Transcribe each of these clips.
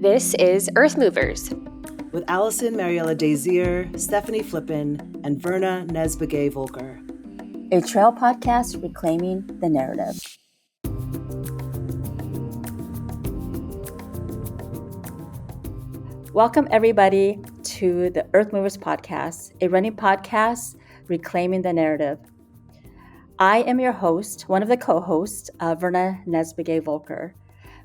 This is Earthmovers with Allison Mariella Desir, Stephanie Flippin, and Verna NezBegay Volker. A trail podcast reclaiming the narrative. Welcome, everybody, to the Earthmovers podcast, a running podcast reclaiming the narrative. I am your host, one of the co-hosts, Verna NezBegay Volker.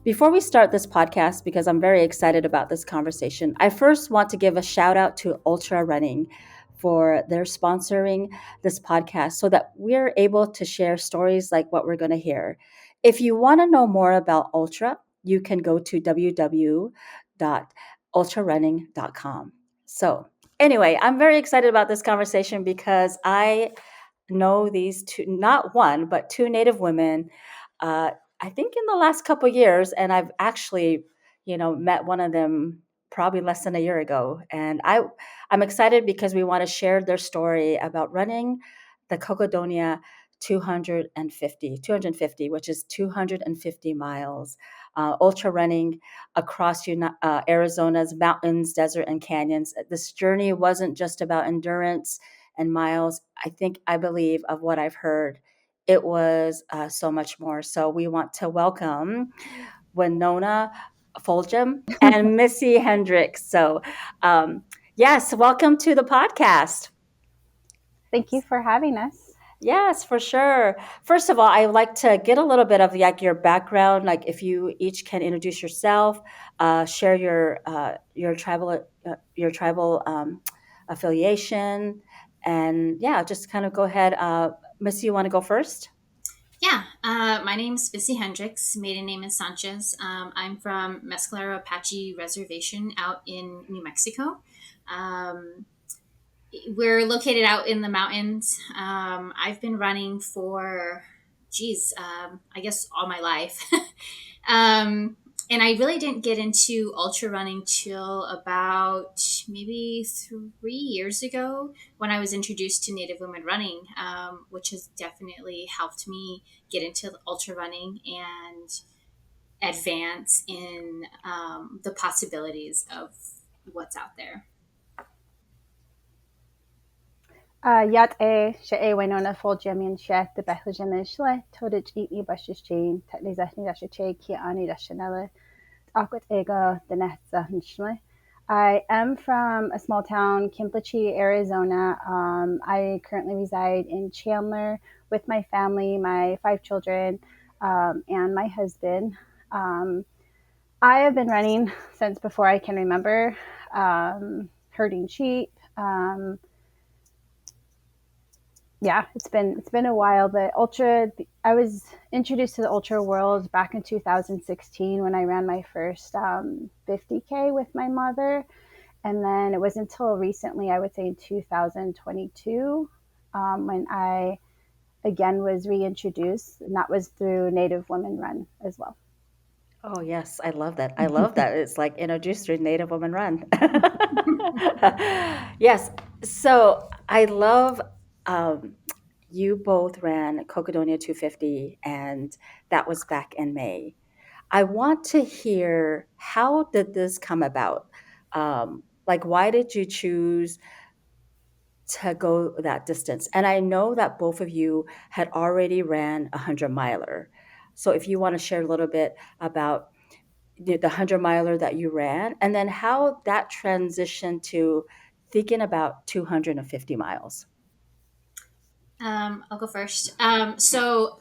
Before we start this podcast, because I'm very excited about this conversation, I first want to give a shout out to Ultra Running for their sponsoring this podcast so that we're able to share stories like what we're going to hear. If you want to know more about Ultra, you can go to www.ultrarunning.com. So anyway, I'm very excited about this conversation because I know these two, not one, but two Native women, I think in the last couple of years, and I've actually, met one of them probably less than a year ago. And I'm excited because we want to share their story about running the Cocodona 250, which is 250 miles, ultra running across Arizona's mountains, desert, and canyons. This journey wasn't just about endurance and miles. I believe of what I've heard, it was so much more. So we want to welcome Wynonna Fulgham and Missy Hendricks. So yes, welcome to the podcast. Thank you for having us. Yes, for sure. First of all, I would like to get a little bit of your background. Like if you each can introduce yourself, share your tribal affiliation, and just kind of go ahead. Missy, you want to go first? Yeah, my name is Missy Hendricks. Maiden name is Sanchez. I'm from Mescalero Apache Reservation out in New Mexico. We're located out in the mountains. I've been running for, I guess all my life. And I really didn't get into ultra running till about maybe 3 years ago when I was introduced to Native women running, which has definitely helped me get into ultra running and advance in the possibilities of what's out there. Yat she Wynonna Fulgham and Shet the Bethlehem Todich Eat Bushes Chain, Tetnizachni Dashe Ki Ani Dashanella, Aquat Ego, the Netza Nishle. I am from a small town, Kimplichi, Arizona. I currently reside in Chandler with my family, my 5 children, and my husband. I have been running since before I can remember, herding sheep. It's been a while, but I was introduced to the ultra world back in 2016 when I ran my first 50K with my mother. And then it was until recently, I would say in 2022, when I again was reintroduced, and that was through Native Women Run as well. Oh, yes. I love that. It's like introduced through Native Women Run. Yes. So I love you both ran Cocodona 250, and that was back in May. I want to hear, how did this come about? Why did you choose to go that distance? And I know that both of you had already ran a 100-miler. So if you want to share a little bit about the 100-miler that you ran, and then how that transitioned to thinking about 250 miles. I'll go first. So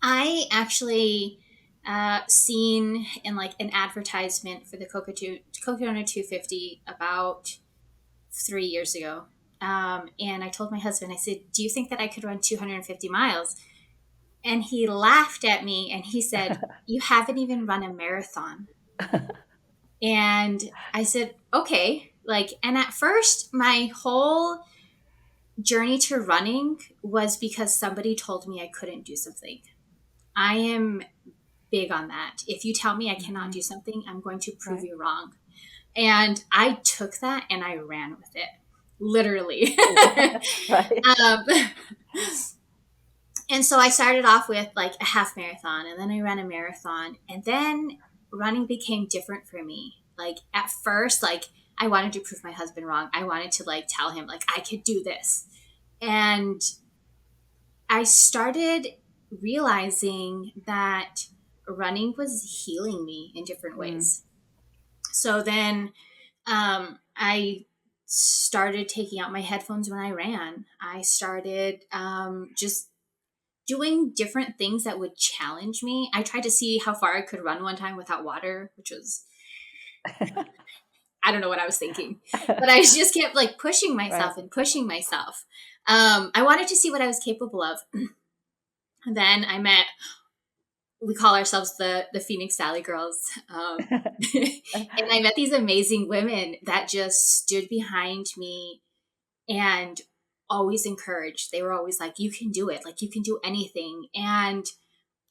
I actually seen in an advertisement for the Cocodona 250 about 3 years ago. And I told my husband, I said, do you think that I could run 250 miles? And he laughed at me and he said, you haven't even run a marathon. And I said, okay. And at first my whole journey to running was because somebody told me I couldn't do something. I am big on that. If you tell me I cannot do something, I'm going to prove you wrong. And I took that and I ran with it, literally. And so I started off with a half marathon, and then I ran a marathon, and then running became different for me. Like at first, like I wanted to prove my husband wrong. I wanted to like tell him like I could do this. And I started realizing that running was healing me in different ways. So then I started taking out my headphones when I ran. I started just doing different things that would challenge me. I tried to see how far I could run one time without water, which was, I don't know what I was thinking, but I just kept like pushing myself and pushing myself. I wanted to see what I was capable of. And then I met, we call ourselves the Phoenix Valley Girls. And I met these amazing women that just stood behind me and always encouraged. They were always like, you can do it. Like you can do anything. And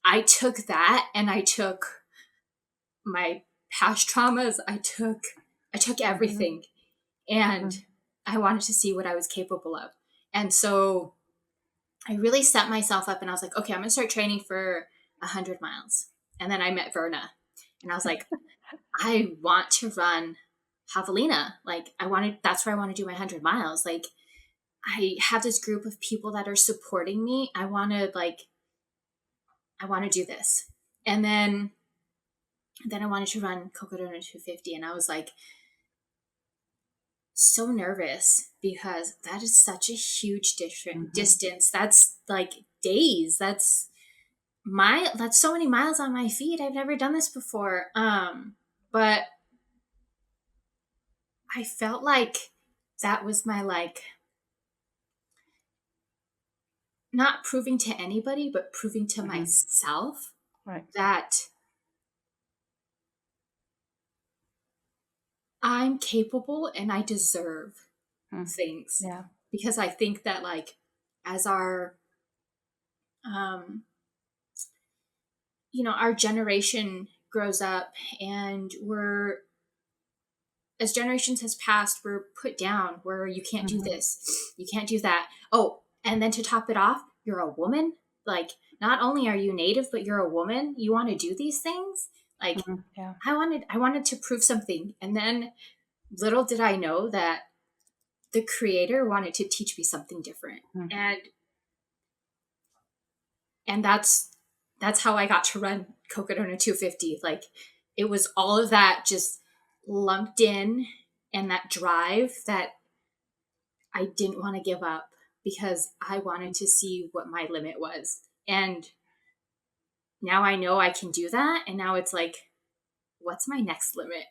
I took that, and I took my past traumas. I took everything, and I wanted to see what I was capable of. And so I really set myself up, and I was like, okay, I'm going to start training for 100 miles. And then I met Verna, and I was like, I want to run Javelina. Like that's where I want to do my 100 miles. Like I have this group of people that are supporting me. I want to do this. And then I wanted to run Cocodona 250. And I was like so nervous because that is such a huge distance. That's like days. That's so many miles on my feet. I've never done this before. But I felt like that was my like, not proving to anybody, but proving to myself that I'm capable and I deserve things. Yeah. Because I think that like as our our generation grows up, and as generations has passed, we're put down where you can't do this, you can't do that. Oh, and then to top it off, you're a woman. Like not only are you Native, but you're a woman. You want to do these things. Like I wanted to prove something. And then little did I know that the Creator wanted to teach me something different. And that's how I got to run Cocodona 250. Like it was all of that just lumped in, and that drive that I didn't want to give up because I wanted to see what my limit was. And now I know I can do that. And now it's like, what's my next limit?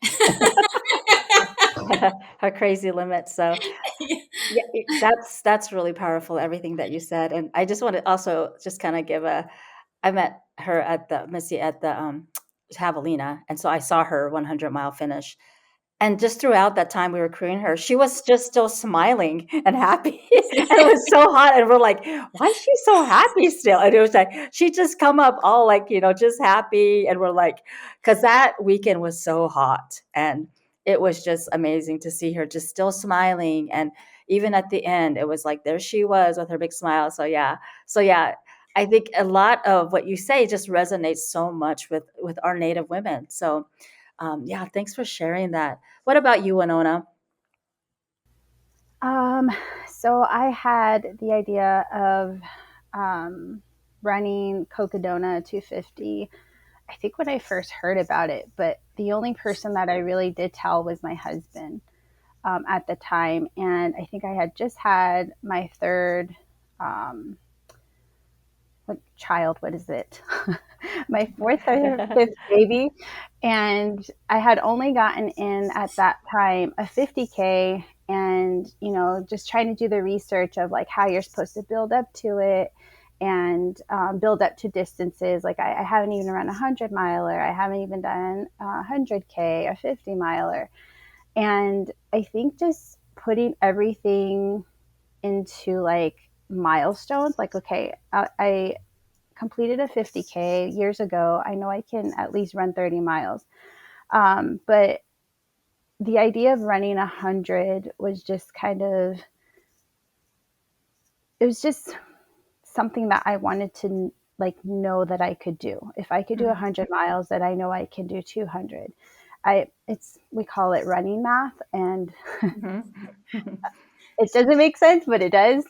Her crazy limit. So yeah, that's really powerful, everything that you said. And I just want to also just kind of I met her at Missy at the Javelina. And so I saw her 100-mile finish. And just throughout that time we were crewing her, she was just still smiling and happy. And it was so hot. And we're like, why is she so happy still? And it was like, she just come up all like, just happy. And we're like, because that weekend was so hot. And it was just amazing to see her just still smiling. And even at the end, it was like, there she was with her big smile. So yeah. I think a lot of what you say just resonates so much with our Native women. So thanks for sharing that. What about you, Wynonna? So I had the idea of running Cocodona 250, I think when I first heard about it, but the only person that I really did tell was my husband at the time. And I think I had just had my third what is it? My fourth or fifth baby. And I had only gotten in at that time a 50K, and, just trying to do the research of like how you're supposed to build up to it and build up to distances. Like I haven't even run 100-miler. I haven't even done 100K, a 50-miler. And I think just putting everything into like milestones, like, okay, I completed a 50K years ago. I know I can at least run 30 miles. But the idea of running 100 was just it was just something that I wanted to like know that I could do. If I could do 100 miles, that I know I can do 200. We call it running math, and it doesn't make sense, but it does.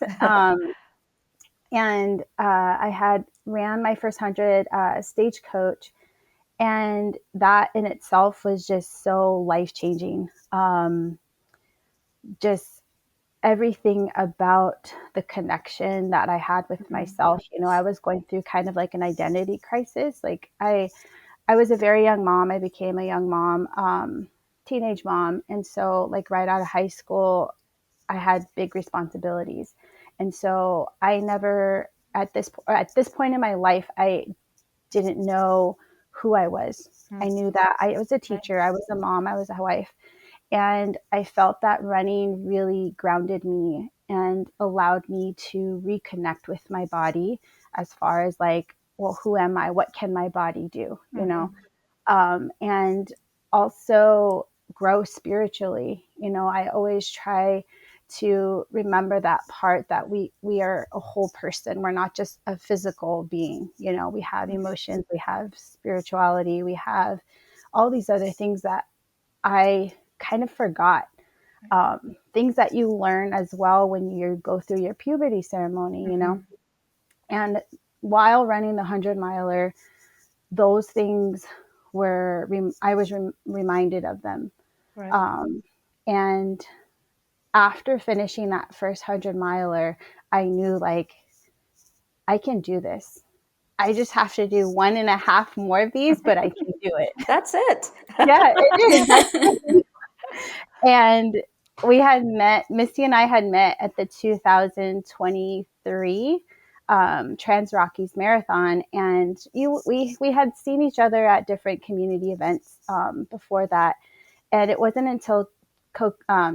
And I had ran my first 100 stagecoach, and that in itself was just so life-changing. Just everything about the connection that I had with myself. I was going through kind of like an identity crisis. Like I was a very young mom. I became a young mom, teenage mom. And so like right out of high school, I had big responsibilities. And so I never, at this point in my life, I didn't know who I was. I knew that I was a teacher, I was a mom, I was a wife. And I felt that running really grounded me and allowed me to reconnect with my body as far as like, well, who am I? What can my body do? And also grow spiritually. I always try to remember that part that we are a whole person. We're not just a physical being. We have emotions, we have spirituality, we have all these other things that I kind of forgot. Things that you learn as well when you go through your puberty ceremony, And while running the 100-miler, those things I was reminded of them. Right. And after finishing that first 100-miler, I knew like, I can do this. I just have to do 1.5 more of these, but I can do it. That's it. Yeah, it is. That's it. And we had met, Missy and I had met at the 2023 Trans Rockies Marathon, and we had seen each other at different community events before that, and it wasn't until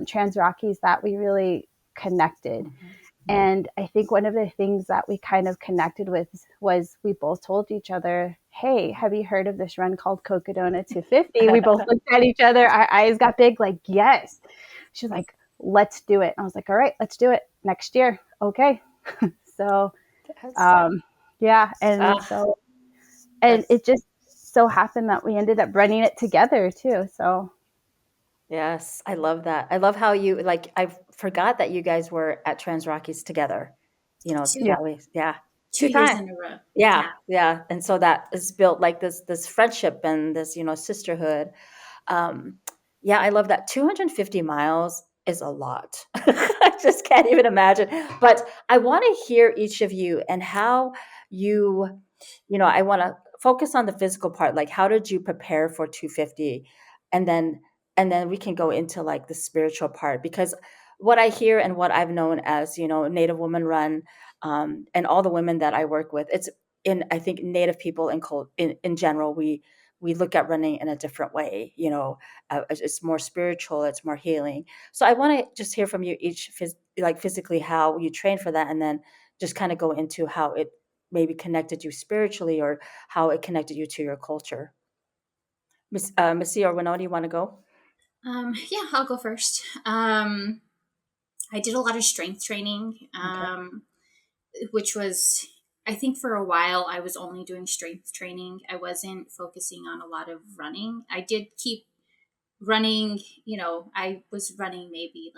Trans Rockies that we really connected. And I think one of the things that we kind of connected with was we both told each other, hey, have you heard of this run called Cocodona 250? We both looked at each other. Our eyes got big, like, yes. She was like, let's do it. And I was like, all right, let's do it next year. Okay. So, yeah. And so, and it just so happened that we ended up running it together too. So. Yes, I love that. I love how you like. I forgot that you guys were at Trans Rockies together. That way. Yeah, 2 years times. in a row. Yeah. And so that is built like this friendship and this sisterhood. Yeah, I love that. 250 miles is a lot. I just can't even imagine. But I want to hear each of you and how I want to focus on the physical part. Like, how did you prepare for 250? And then we can go into like the spiritual part, because what I hear and what I've known as, Native Women Run, and all the women that I work with, it's I think Native people in general, we look at running in a different way. It's more spiritual, it's more healing. So I want to just hear from you each, like physically, how you train for that, and then just kind of go into how it maybe connected you spiritually, or how it connected you to your culture. Missy or Wynonna, you want to go? Yeah, I'll go first. I did a lot of strength training, which was, I think for a while I was only doing strength training. I wasn't focusing on a lot of running. I did keep running, I was running maybe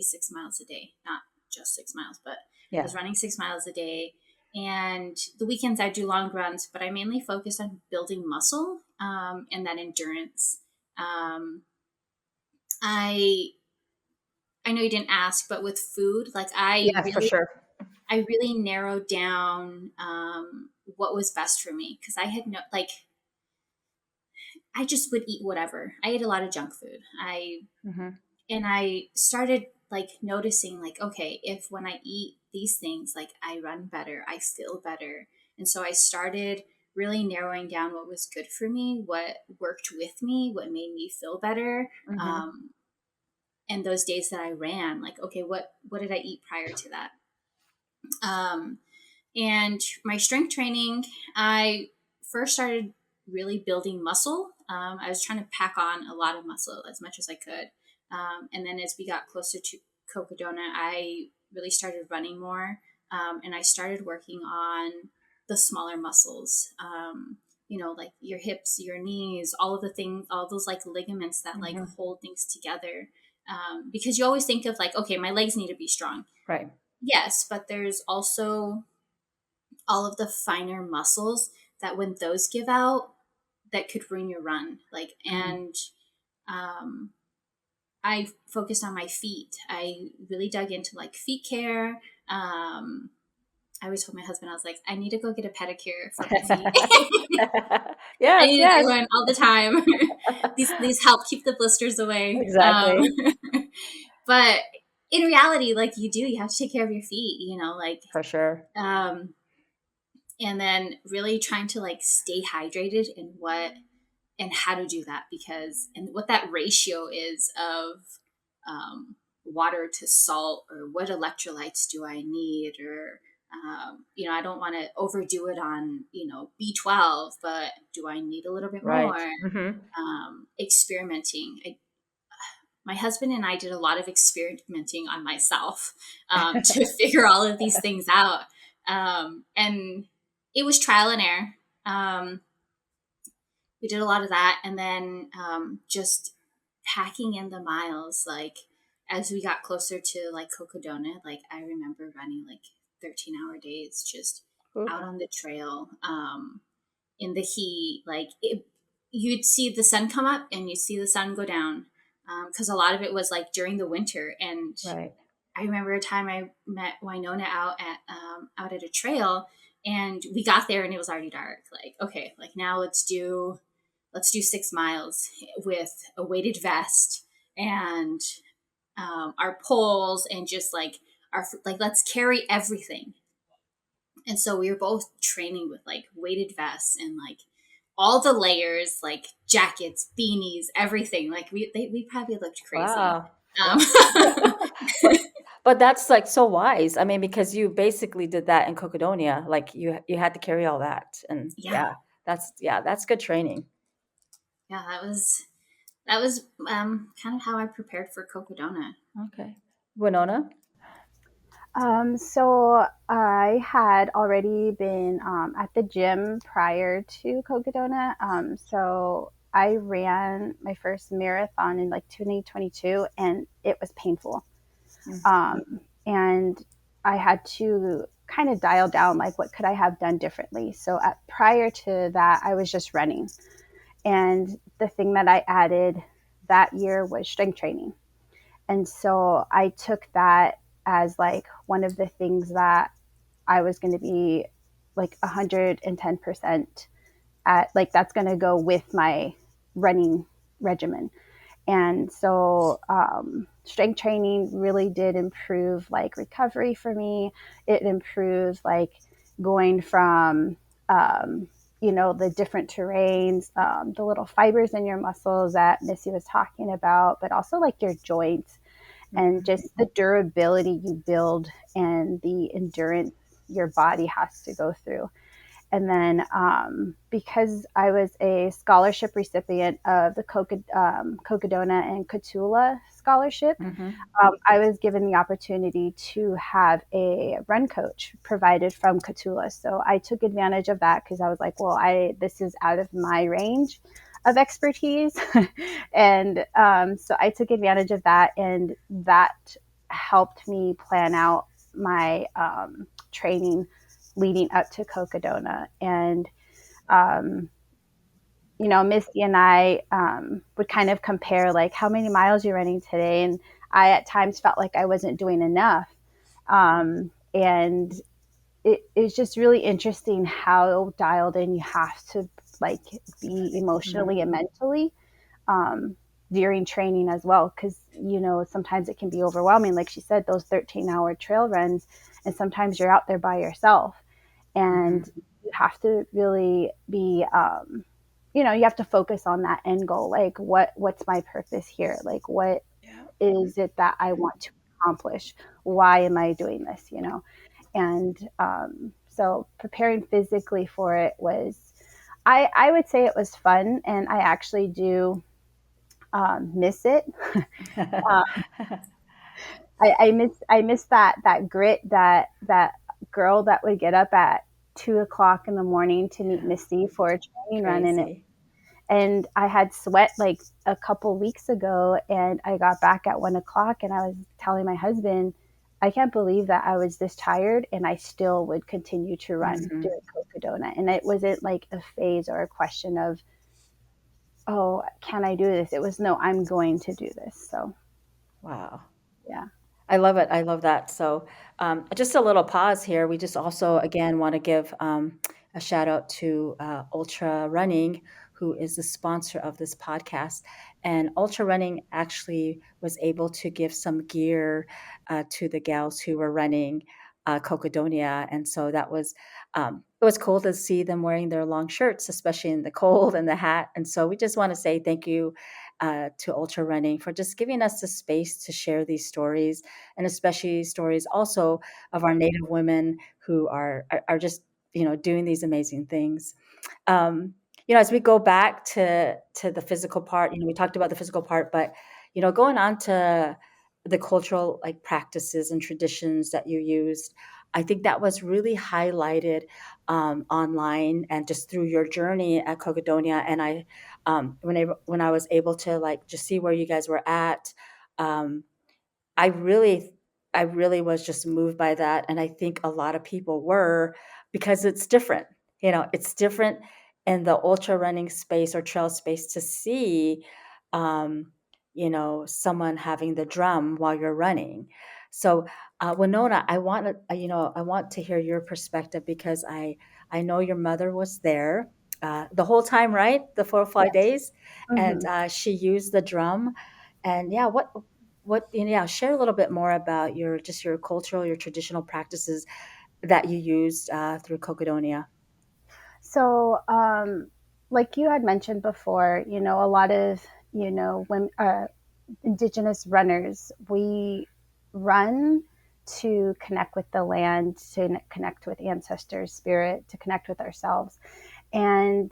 6 miles a day, not just 6 miles, but I was running 6 miles a day. And the weekends I do long runs, but I mainly focused on building muscle and that endurance. I know you didn't ask, but with food, like For sure. I really narrowed down what was best for me, because I had I just would eat whatever. I ate a lot of junk food. And I started noticing okay, if when I eat these things, I run better, I feel better. And so I started really narrowing down what was good for me, what worked with me, what made me feel better. And those days that I ran, okay, what did I eat prior to that? And my strength training, I first started really building muscle. I was trying to pack on a lot of muscle as much as I could. And then as we got closer to Cocodona, I really started running more. And I started working on the smaller muscles, like your hips, your knees, all of the things, all those like ligaments that like hold things together. Because you always think of like, okay, my legs need to be strong. Right. Yes, but there's also all of the finer muscles that when those give out, that could ruin your run. Like, and I focused on my feet. I really dug into like feet care. I always told my husband, I was like, I need to go get a pedicure for my feet. I need to do one all the time. these help keep the blisters away. Exactly. But in reality, like you have to take care of your feet, like For sure. and then really trying to like stay hydrated and how to do that, and what that ratio is of water to salt, or what electrolytes do I need, or I don't want to overdo it on B12, but do I need a little bit more? Experimenting. My husband and I did a lot of experimenting on myself to figure all of these things out, and it was trial and error. We did a lot of that, and then just packing in the miles. Like as we got closer to like Cocodona, like I remember running like 13-hour days just out on the trail in the heat. Like you'd see the sun come up and you'd see the sun go down, because a lot of it was like during the winter. And I remember a time I met Wynonna out at a trail, and we got there and it was already dark. Like, okay, like now let's do 6 miles with a weighted vest and our poles, and just like let's carry everything. And so we were both training with like weighted vests and like all the layers, like jackets, beanies, everything. Like we probably looked crazy. Wow. But that's like so wise. I mean, because you basically did that in Cocodona. Like you had to carry all that, and that's good training. Yeah, that was kind of how I prepared for Cocodona. Okay. Wynonna? So I had already been at the gym prior to Cocodona. So I ran my first marathon in like 2022, and it was painful. And I had to kind of dial down, like, what could I have done differently? So prior to that, I was just running. And the thing that I added that year was strength training. And so I took that as like one of the things that I was going to be like 110% at, like that's going to go with my running regimen. And so strength training really did improve like recovery for me. It improved like going from, the different terrains, the little fibers in your muscles that Missy was talking about, but also like your joints and just the durability you build and the endurance your body has to go through. And then because I was a scholarship recipient of the Cocodona and Cotulla scholarship, I was given the opportunity to have a run coach provided from Cotulla. So I took advantage of that because I was like, well, this is out of my range of expertise. And so I took advantage of that, and that helped me plan out my training leading up to Cocodona. And Missy and I would kind of compare like how many miles you're running today, and I at times felt like I wasn't doing enough. And it's just really interesting how dialed in you have to like be emotionally and mentally during training as well, because sometimes it can be overwhelming, like she said, those 13-hour trail runs, and sometimes you're out there by yourself, and you have to really be you have to focus on that end goal, like what's my purpose here, like what is it that I want to accomplish, why am I doing this, and so preparing physically for it was, I would say it was fun, and I actually do miss it. I miss that grit, that girl that would get up at 2 o'clock in the morning to meet Missy for a training run. And I had sweat like a couple weeks ago, and I got back at 1 o'clock, and I was telling my husband, I can't believe that I was this tired and I still would continue to run during Cocodona. And it wasn't like a phase or a question of, oh, can I do this? It was, no, I'm going to do this. So, Wow. yeah. I love it. I love that. So, just a little pause here. We just also, again, want to give a shout out to Ultra Running, who is the sponsor of this podcast. And Ultra Running actually was able to give some gear to the gals who were running Cocodonia. And so that was, it was cool to see them wearing their long shirts, especially in the cold, and the hat. And so we just want to say thank you to Ultra Running for just giving us the space to share these stories, and especially stories also of our Native women who are just, doing these amazing things. As we go back to the physical part, we talked about the physical part, but, going on to the cultural like practices and traditions that you used, I think that was really highlighted online and just through your journey at Cocodonia. And when I was able to like just see where you guys were at, um, I really, I really was just moved by that. And I think a lot of people were, because it's different. It's different in the ultra running space or trail space to see, someone having the drum while you're running. So, Wynonna, I want to hear your perspective, because I know your mother was there the whole time, right? The 4 or 5 days, and she used the drum. And yeah, share a little bit more about your cultural, your traditional practices that you used through Cocodonia. So, like you had mentioned before, a lot of, when Indigenous runners, we run to connect with the land, to connect with ancestors' spirit, to connect with ourselves. And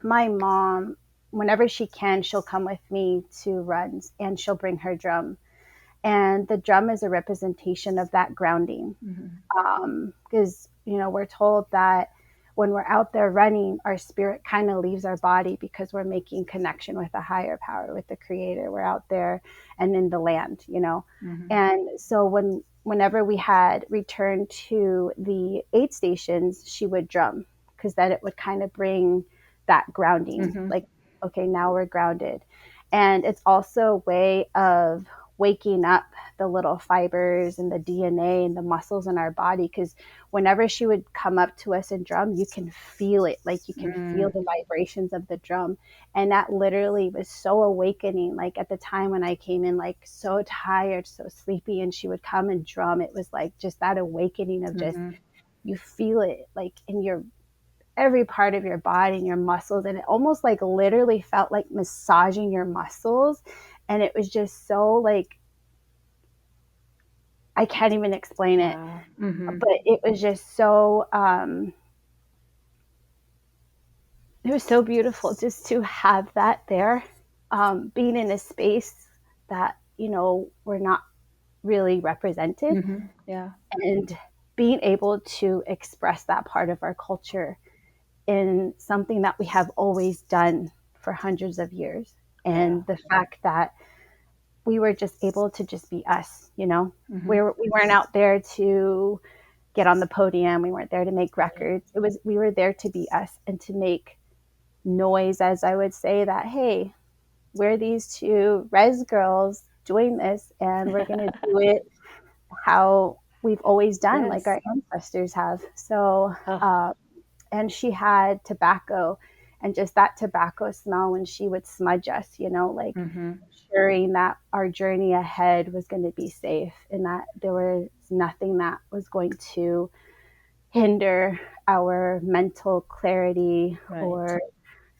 my mom, whenever she can, she'll come with me to runs, and she'll bring her drum. And the drum is a representation of that grounding. Because, we're told that when we're out there running, our spirit kind of leaves our body, because we're making connection with a higher power, with the creator. We're out there and in the land, And so whenever we had returned to the aid stations, she would drum, because then it would kind of bring that grounding, like, okay, now we're grounded. And it's also a way of waking up the little fibers and the DNA and the muscles in our body, because whenever she would come up to us and drum, you can feel it, like you can feel the vibrations of the drum. And that literally was so awakening. Like at the time when I came in, like so tired, so sleepy, and she would come and drum, it was like just that awakening of just, you feel it like in your every part of your body and your muscles, and it almost like literally felt like massaging your muscles. And it was just so like, I can't even explain it. But it was just so it was so beautiful just to have that there, being in a space that we're not really represented. And being able to express that part of our culture in something that we have always done for hundreds of years. And the fact that we were just able to just be us, we weren't out there to get on the podium. We weren't there to make records. We were there to be us and to make noise, as I would say, that, hey, we're these two res girls doing this, and we're going to do it how we've always done, like our ancestors have. So, and she had tobacco, and just that tobacco smell when she would smudge us, like ensuring that our journey ahead was going to be safe, and that there was nothing that was going to hinder our mental clarity, or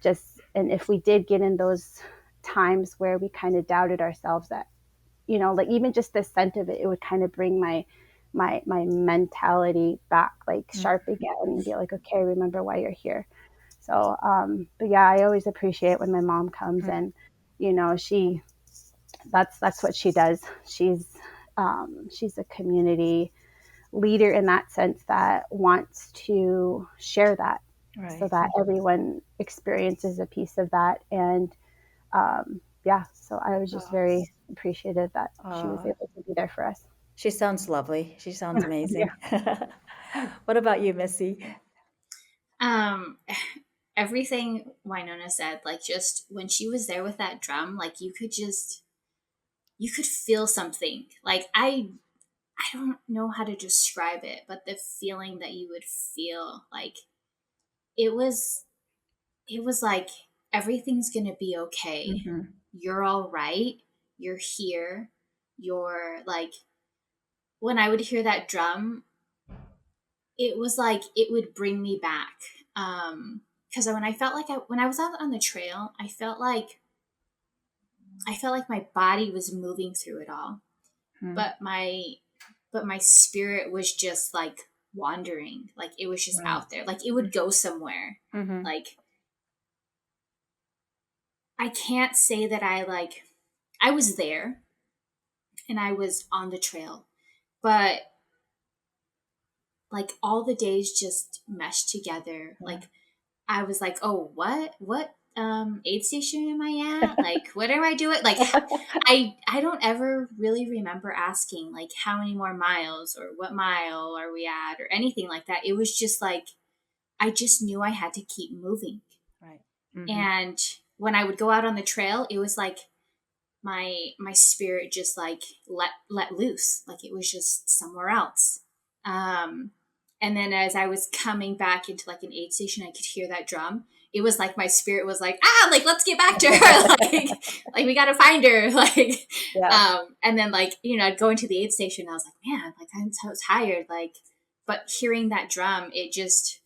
just, and if we did get in those times where we kind of doubted ourselves, that, like even just the scent of it, it would kind of bring my mentality back, like sharp again, and be like, okay, remember why you're here. So, but yeah, I always appreciate when my mom comes and, that's what she does. She's a community leader in that sense that wants to share that so Right. that everyone experiences a piece of that. And so I was just very appreciative that she was able to be there for us. She sounds lovely. She sounds Yeah. amazing. What about you, Missy? Everything Wynonna said, like just when she was there with that drum, like you could feel something. Like I don't know how to describe it, but the feeling that you would feel, like it was like everything's gonna be okay. Mm-hmm. You're all right. You're here. You're like, when I would hear that drum, it was like it would bring me back. Because when I felt like when I was out on the trail, I felt like my body was moving through it all, Mm-hmm. but my spirit was just like wandering. Like it was just Right. out there. Like it would go somewhere. Mm-hmm. Like I can't say that I was there and I was on the trail, but like all the days just meshed together. Yeah. Like I was like, oh, what aid station am I at? Like, what am I doing? Like, I don't ever really remember asking like how many more miles or what mile are we at or anything like that. It was just like, I just knew I had to keep moving. Right. Mm-hmm. And when I would go out on the trail, it was like my spirit just like let loose. Like it was just somewhere else. And then as I was coming back into like an aid station, I could hear that drum. It was like my spirit was like, like let's get back to her. like we gotta find her. Like Yeah. and then like, I'd go into the aid station. I was like, man, like I'm so tired. Like, but hearing that drum, it just,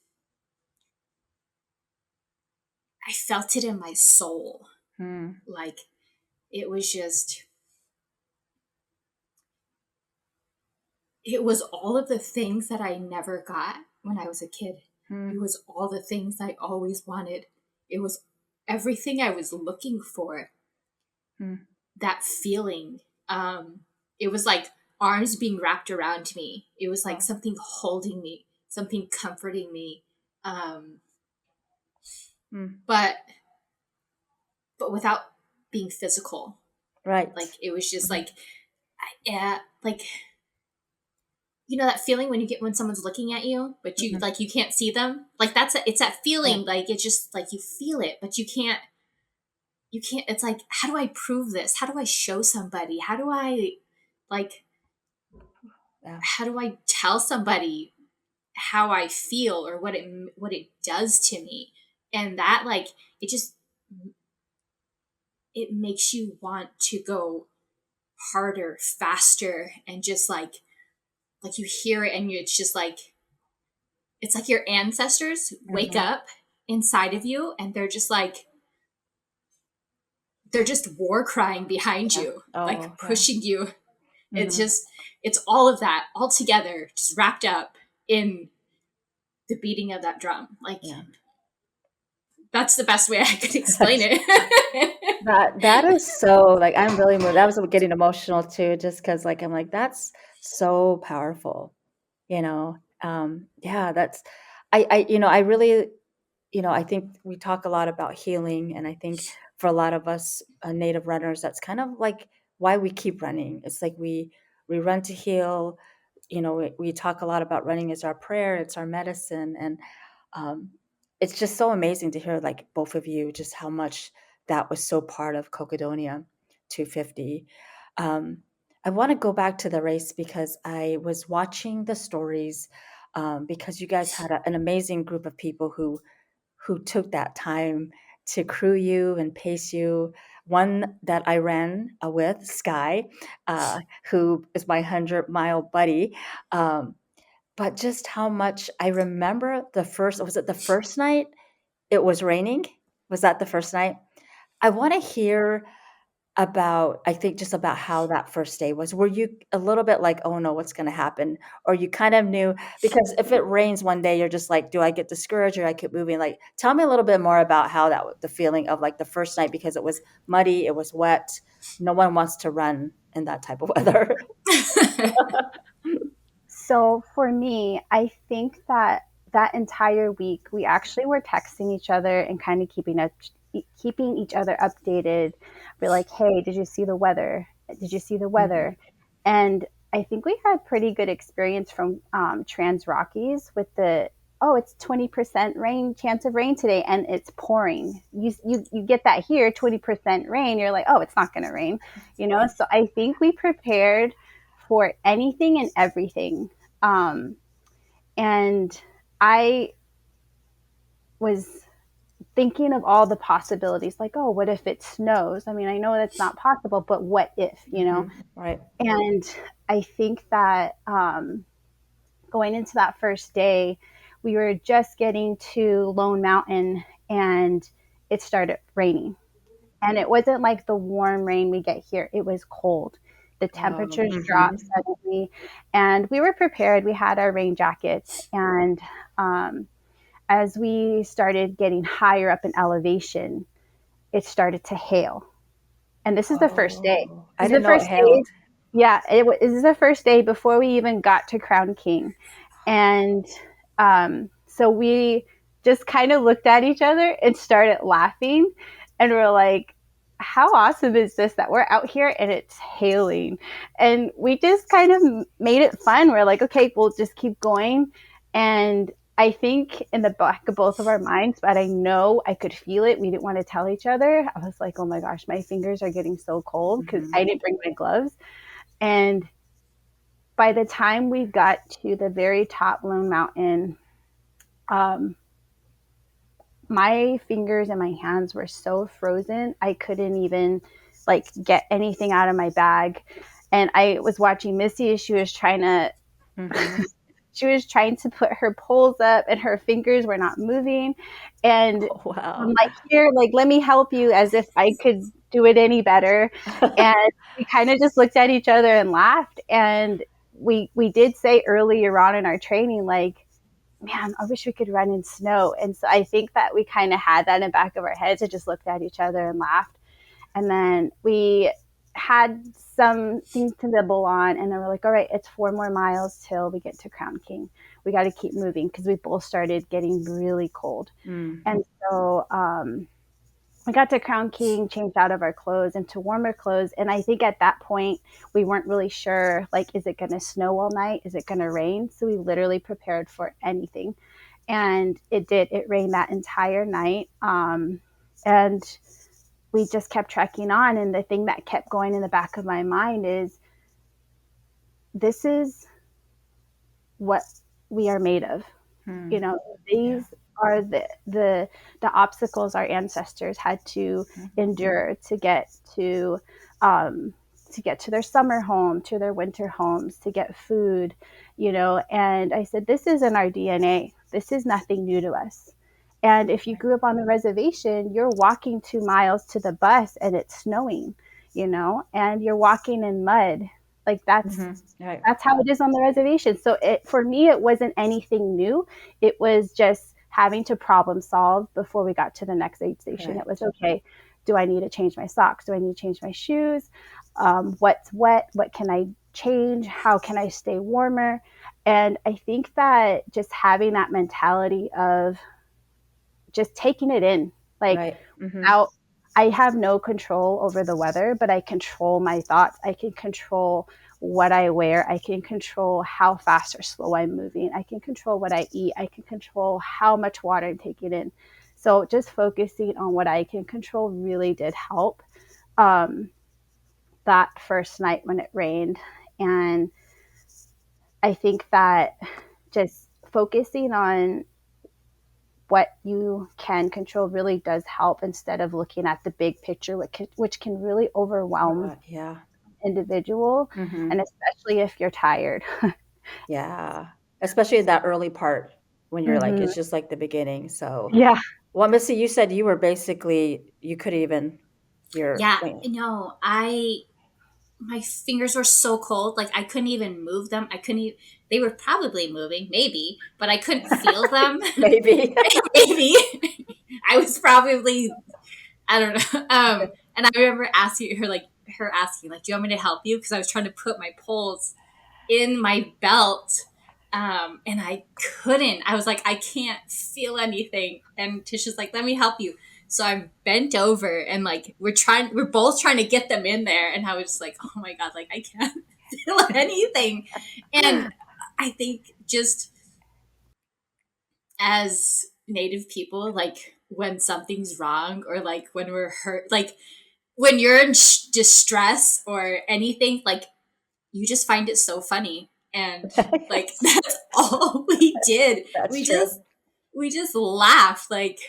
I felt it in my soul. Like it was just, it was all of the things that I never got when I was a kid. It was all the things I always wanted. It was everything I was looking for. That feeling. It was like arms being wrapped around me. It was like something holding me, something comforting me. But without being physical. Right. Like it was just like, like, that feeling when someone's looking at you, but you like, you can't see them. Like it's that feeling. Yeah. Like it's just like, you feel it, but you can't, it's like, how do I prove this? How do I show somebody? How do I how do I tell somebody how I feel or what it does to me? And that like, it makes you want to go harder, faster, and just like you hear it and it's just like, it's like your ancestors wake up inside of you and they're just war crying behind you, like pushing you. It's just, it's all of that all together, just wrapped up in the beating of that drum. Like that's the best way I could explain it. That is so, like, I'm really moved. I was getting emotional too, just because like I'm like, that's so powerful, that's I really, I think we talk a lot about healing, and I think for a lot of us Native runners, that's kind of like why we keep running. It's like we run to heal. We talk a lot about running as our prayer, it's our medicine, and it's just so amazing to hear like both of you just how much that was so part of Cocodona 250. I want to go back to the race because I was watching the stories, because you guys had an amazing group of people who took that time to crew you and pace you. One that I ran with, Sky, who is my 100-mile buddy. But just how much I remember was it the first night it was raining? Was that the first night? I want to hear I think just about how that first day was. Were you a little bit like, oh no, what's going to happen? Or you kind of knew, because if it rains one day, you're just like, do I get discouraged or I keep moving? Like, tell me a little bit more about how the feeling of like the first night, because it was muddy, it was wet. No one wants to run in that type of weather. So for me, I think that that entire week we actually were texting each other and kind of keeping each other updated. We're like, hey, did you see the weather? Did you see the weather? And I think we had pretty good experience from Trans Rockies with the, oh, it's 20% rain, chance of rain today, and it's pouring. You get that here, 20% rain. You're like, oh, it's not going to rain, you know? So I think we prepared for anything and everything. And I was thinking of all the possibilities, like, oh, what if it snows? I mean, I know that's not possible, but what if, you know? Right. And I think that going into that first day, we were just getting to Lone Mountain and it started raining. And it wasn't like the warm rain we get here, it was cold. The temperatures dropped suddenly, and we were prepared. We had our rain jackets, and as we started getting higher up in elevation, it started to hail. And this is the first day. I didn't know it hailed. Yeah, this is the first day before we even got to Crown King. And so we just kind of looked at each other and started laughing. And we're like, how awesome is this that we're out here and it's hailing? And we just kind of made it fun. We're like, okay, we'll just keep going. And I think in the back of both of our minds, but I know I could feel it. We didn't want to tell each other. I was like, oh my gosh, my fingers are getting so cold because I didn't bring my gloves. And by the time we got to the very top Lone Mountain, my fingers and my hands were so frozen, I couldn't even like get anything out of my bag. And I was watching Missy as she was trying to she was trying to put her poles up and her fingers were not moving. And I'm like, here, like, let me help you, as if I could do it any better. And we kind of just looked at each other and laughed. And we did say earlier on in our training, like, man, I wish we could run in snow. And so I think that we kind of had that in the back of our heads and just looked at each other and laughed. And then we had some things to nibble on, and then we're like, all right, it's 4 more miles till we get to Crown King. We got to keep moving because we both started getting really cold. And so we got to Crown King, changed out of our clothes into warmer clothes. And I think at that point, we weren't really sure, like, is it going to snow all night? Is it going to rain? So we literally prepared for anything. And it did. It rained that entire night. And we just kept trekking on. And the thing that kept going in the back of my mind is, this is what we are made of. You know, these are the obstacles our ancestors had to endure to get to their summer home, to their winter homes, to get food, you know. And I said, this is in our DNA. This is nothing new to us. And if you grew up on the reservation, you're walking 2 miles to the bus and it's snowing, you know, and you're walking in mud. Like that's how it is on the reservation. So for me, it wasn't anything new. It was just having to problem solve before we got to the next aid station. It was, okay, do I need to change my socks? Do I need to change my shoes? What's wet? What can I change? How can I stay warmer? And I think that just having that mentality of just taking it in, like, I have no control over the weather, but I control my thoughts. I can control what I wear. I can control how fast or slow I'm moving. I can control what I eat. I can control how much water I'm taking in. So just focusing on what I can control really did help that first night when it rained. And I think that just focusing on what you can control really does help, instead of looking at the big picture, which can really overwhelm individual, and especially if you're tired. Especially that early part when you're like, it's just like the beginning. So well, Missy, you said you were basically, you could even my fingers were so cold, like I couldn't even move them. They were probably moving, maybe, but I couldn't feel them. maybe I was probably, I don't know. And I remember asking her, like, do you want me to help you? Because I was trying to put my poles in my belt And I couldn't. I was like, I can't feel anything. And Tisha's like, let me help you. So I'm bent over and like we're both trying to get them in there. And I was just like, oh my God, like I can't feel anything. And I think just as Native people, like when something's wrong or like when we're hurt, like when you're in distress or anything, like you just find it so funny. And like that's all we did. That's we true. just we just laughed. Like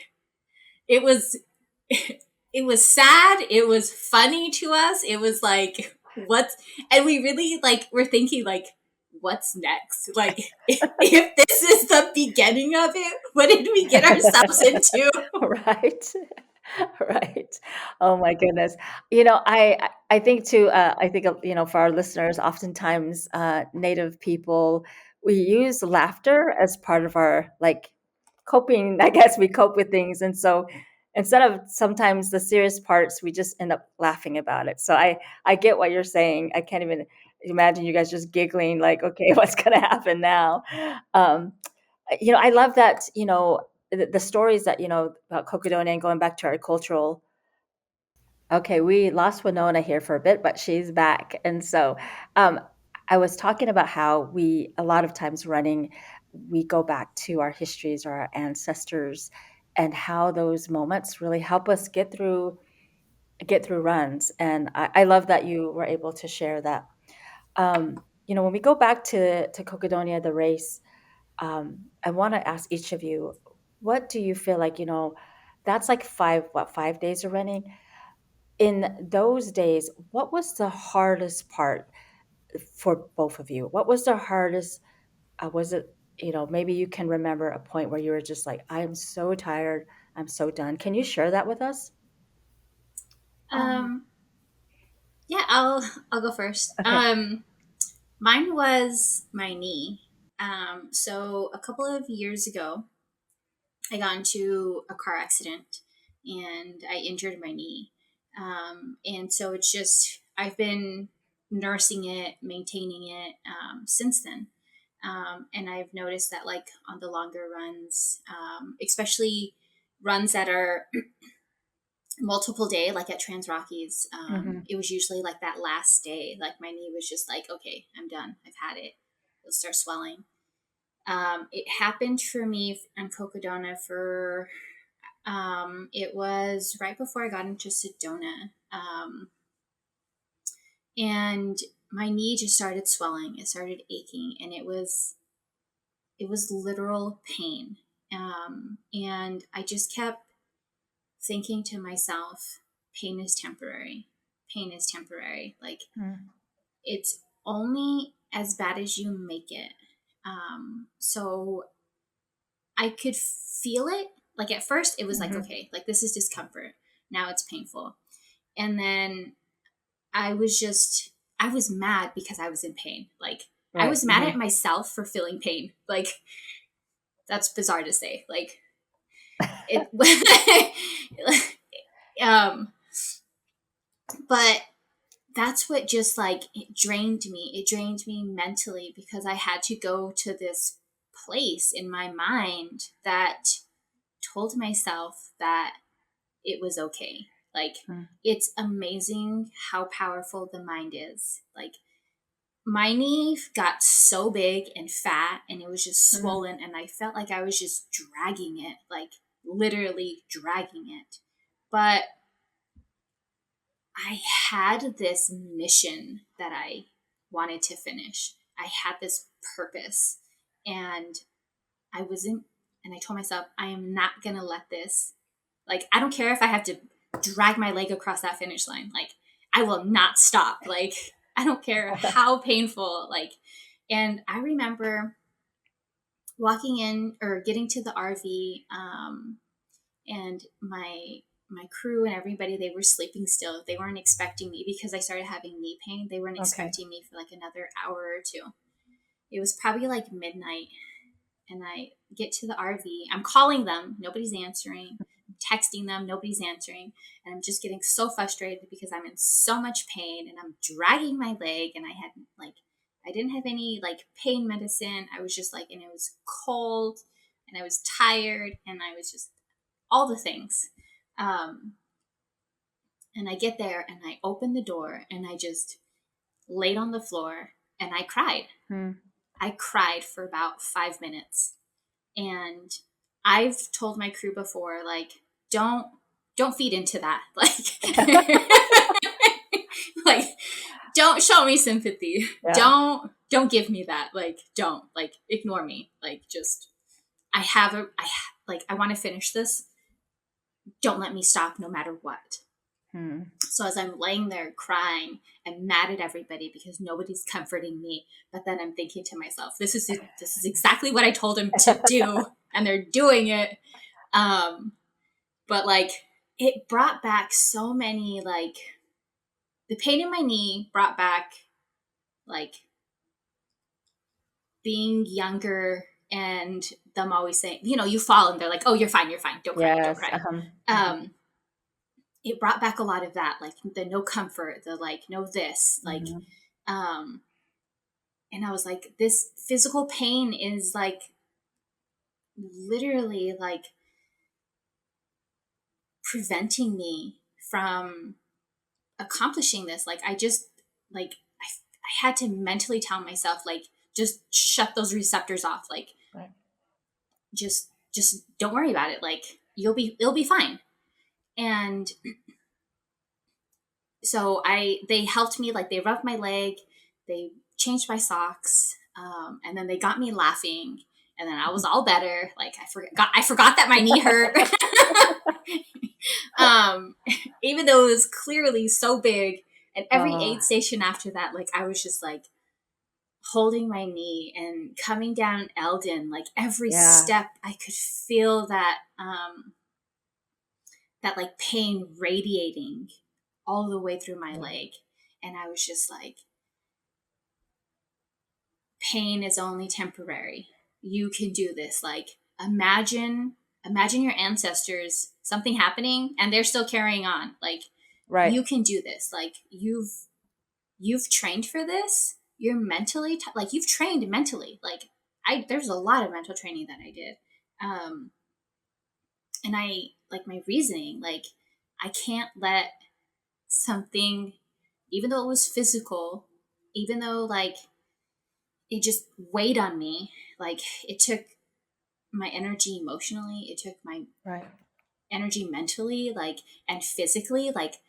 it was it was sad, it was funny to us. It was like what's and we really like we're thinking like what's next? Like if this is the beginning of it, what did we get ourselves into? Right. Right. Oh my goodness. I think too, I think, for our listeners, oftentimes, Native people, we use laughter as part of our like coping. I guess we cope with things. And so instead of sometimes the serious parts, we just end up laughing about it. So I get what you're saying. I can't even imagine you guys just giggling like, okay, what's going to happen now? Um, I love that, the stories that, about Cocodona and going back to our cultural. Okay, we lost Wynonna here for a bit, but she's back. And so um, I was talking about how a lot of times running, we go back to our histories or our ancestors and how those moments really help us get through runs. And I love that you were able to share that. When we go back to Cocodonia, the race, I want to ask each of you, what do you feel like, that's like 5 days of running? In those days, what was the hardest part for both of you? What was the hardest? Was it, maybe you can remember a point where you were just like, I am so tired. I'm so done. Can you share that with us? Um yeah, I'll go first. Okay. Mine was my knee. So a couple of years ago, I got into a car accident and I injured my knee. And so it's just, I've been nursing it, maintaining it since then. And I've noticed that, like, on the longer runs, especially runs that are multiple day, like at Trans Rockies, Hmm. it was usually like that last day, like my knee was just like, okay, I'm done. I've had it. It'll start swelling. It happened for me on Cocodona for it was right before I got into Sedona. And my knee just started swelling. It started aching and it was literal pain. And I just kept thinking to myself, pain is temporary. Pain is temporary. Like it's only as bad as you make it. So I could feel it. Like at first it was like, okay, like this is discomfort. Now it's painful. And then I was mad because I was in pain. Like I Right. was mad at myself for feeling pain. Like that's bizarre to say. Like it, um, but that's what just like it drained me. It drained me mentally because I had to go to this place in my mind that told myself that it was okay. Like it's amazing how powerful the mind is. Like my knee got so big and fat and it was just swollen and I felt like I was just dragging it, like literally dragging it. But I had this mission that I wanted to finish. I had this purpose and I wasn't, and I told myself, I am not going to let this, like, I don't care if I have to drag my leg across that finish line. Like, I will not stop. Like, I don't care how painful. Like, and I remember walking in or getting to the RV, and my crew and everybody, they were sleeping still. They weren't expecting me because I started having knee pain. They weren't expecting me for like another hour or two. It was probably like midnight, and I get to the RV. I'm calling them, nobody's answering. I'm texting them, nobody's answering. And I'm just getting so frustrated because I'm in so much pain and I'm dragging my leg and I I didn't have any like pain medicine. I was just like, and it was cold and I was tired and I was just all the things. And I get there and I open the door and I just laid on the floor and I cried. I cried for about 5 minutes. And I've told my crew before, like, don't feed into that. Like, like, don't show me sympathy. Yeah. Don't give me that. Like, don't, like, ignore me. Like, just, I want to finish this. Don't let me stop no matter what. So as I'm laying there crying and mad at everybody because nobody's comforting me, but then I'm thinking to myself, this is exactly what I told them to do, and they're doing it. But like, it brought back so many, like, the pain in my knee brought back like being younger and them always saying, you know, you fall and they're like, oh, you're fine, don't cry, don't cry. It brought back a lot of that, like the no comfort, the like no this, like, and I was like, this physical pain is like literally like preventing me from accomplishing this. Like I just like I had to mentally tell myself, like, just shut those receptors off, like, just don't worry about it, like it'll be fine. And so they helped me, like they rubbed my leg, they changed my socks, and then they got me laughing, and then I was all better. Like I forgot that my knee hurt. Even though it was clearly so big. And every aid station after that, like I was just like holding my knee and coming down Eldon, like every step I could feel that that like pain radiating all the way through my leg. And I was just like, pain is only temporary. You can do this. Like imagine your ancestors, something happening and they're still carrying on. Like, you can do this. Like you've trained for this. You're mentally, like you've trained mentally. Like there's a lot of mental training that I did. And I, like my reasoning, like I can't let something, even though it was physical, even though like it just weighed on me, like it took my energy emotionally, it took my energy mentally, like, and physically, like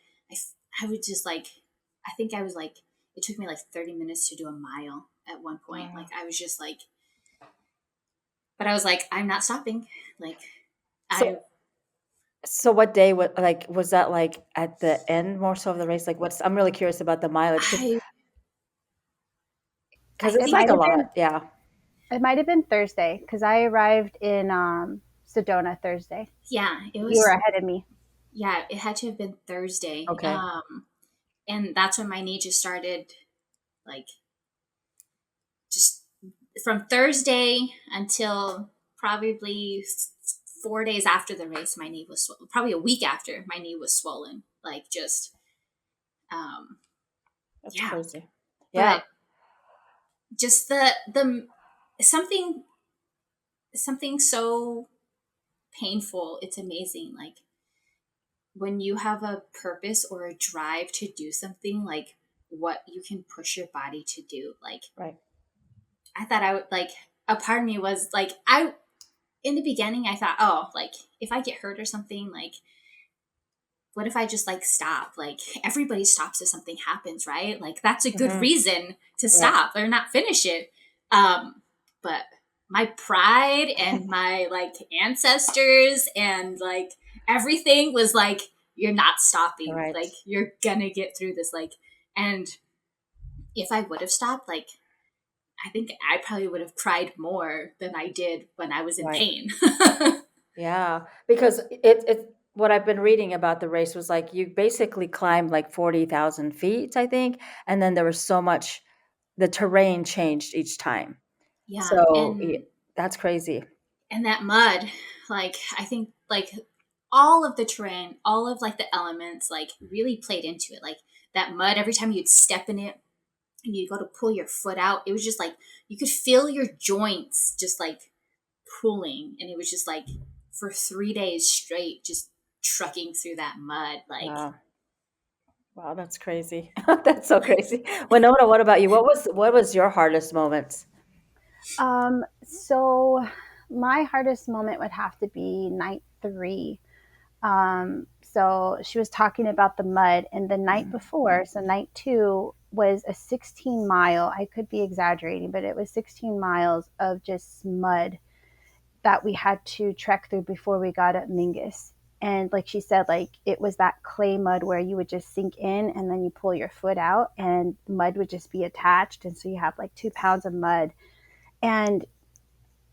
I would just like, I think I was like, it took me like 30 minutes to do a mile at one point. Like I was just like, but I was like, I'm not stopping. Like So what day was that, like at the end more so of the race? Like I'm really curious about the mileage because it's like a lot. It might have been Thursday because I arrived in Sedona Thursday. Yeah, it was. You were ahead of me. Yeah, it had to have been Thursday. Okay. And that's when my knee just started, like, just from Thursday until probably 4 days after the race, my knee was swollen. Probably a week after, my knee was swollen. Like, just, that's crazy. Yeah. But just the something so painful, it's amazing. Like, when you have a purpose or a drive to do something, like what you can push your body to do. Like, I thought I would, like, a part of me was like, in the beginning, I thought, oh, like if I get hurt or something, like, what if I just like stop? Like everybody stops if something happens, right? Like that's a good reason to stop or not finish it. But my pride and my like ancestors and like everything was like, you're not stopping. Like you're gonna get through this. Like, and if I would have stopped, like, I think I probably would have cried more than I did when I was in pain. Yeah, because it what I've been reading about the race was like you basically climbed like 40,000 feet, I think, and then there was so much, the terrain changed each time. Yeah, so that's crazy. And that mud, like I think like all of the terrain, all of like the elements, like really played into it. Like that mud, every time you'd step in it, and you go to pull your foot out, it was just like you could feel your joints just like pulling, and it was just like for 3 days straight just trucking through that mud. Like, Wow, that's crazy. That's so crazy. Wynonna, what about you? What was your hardest moments? So my hardest moment would have to be night 3. So she was talking about the mud, and the night before, so night 2 was a 16 mile, I could be exaggerating, but it was 16 miles of just mud that we had to trek through before we got up Mingus. And like she said, like it was that clay mud where you would just sink in and then you pull your foot out and mud would just be attached. And so you have like 2 pounds of mud. And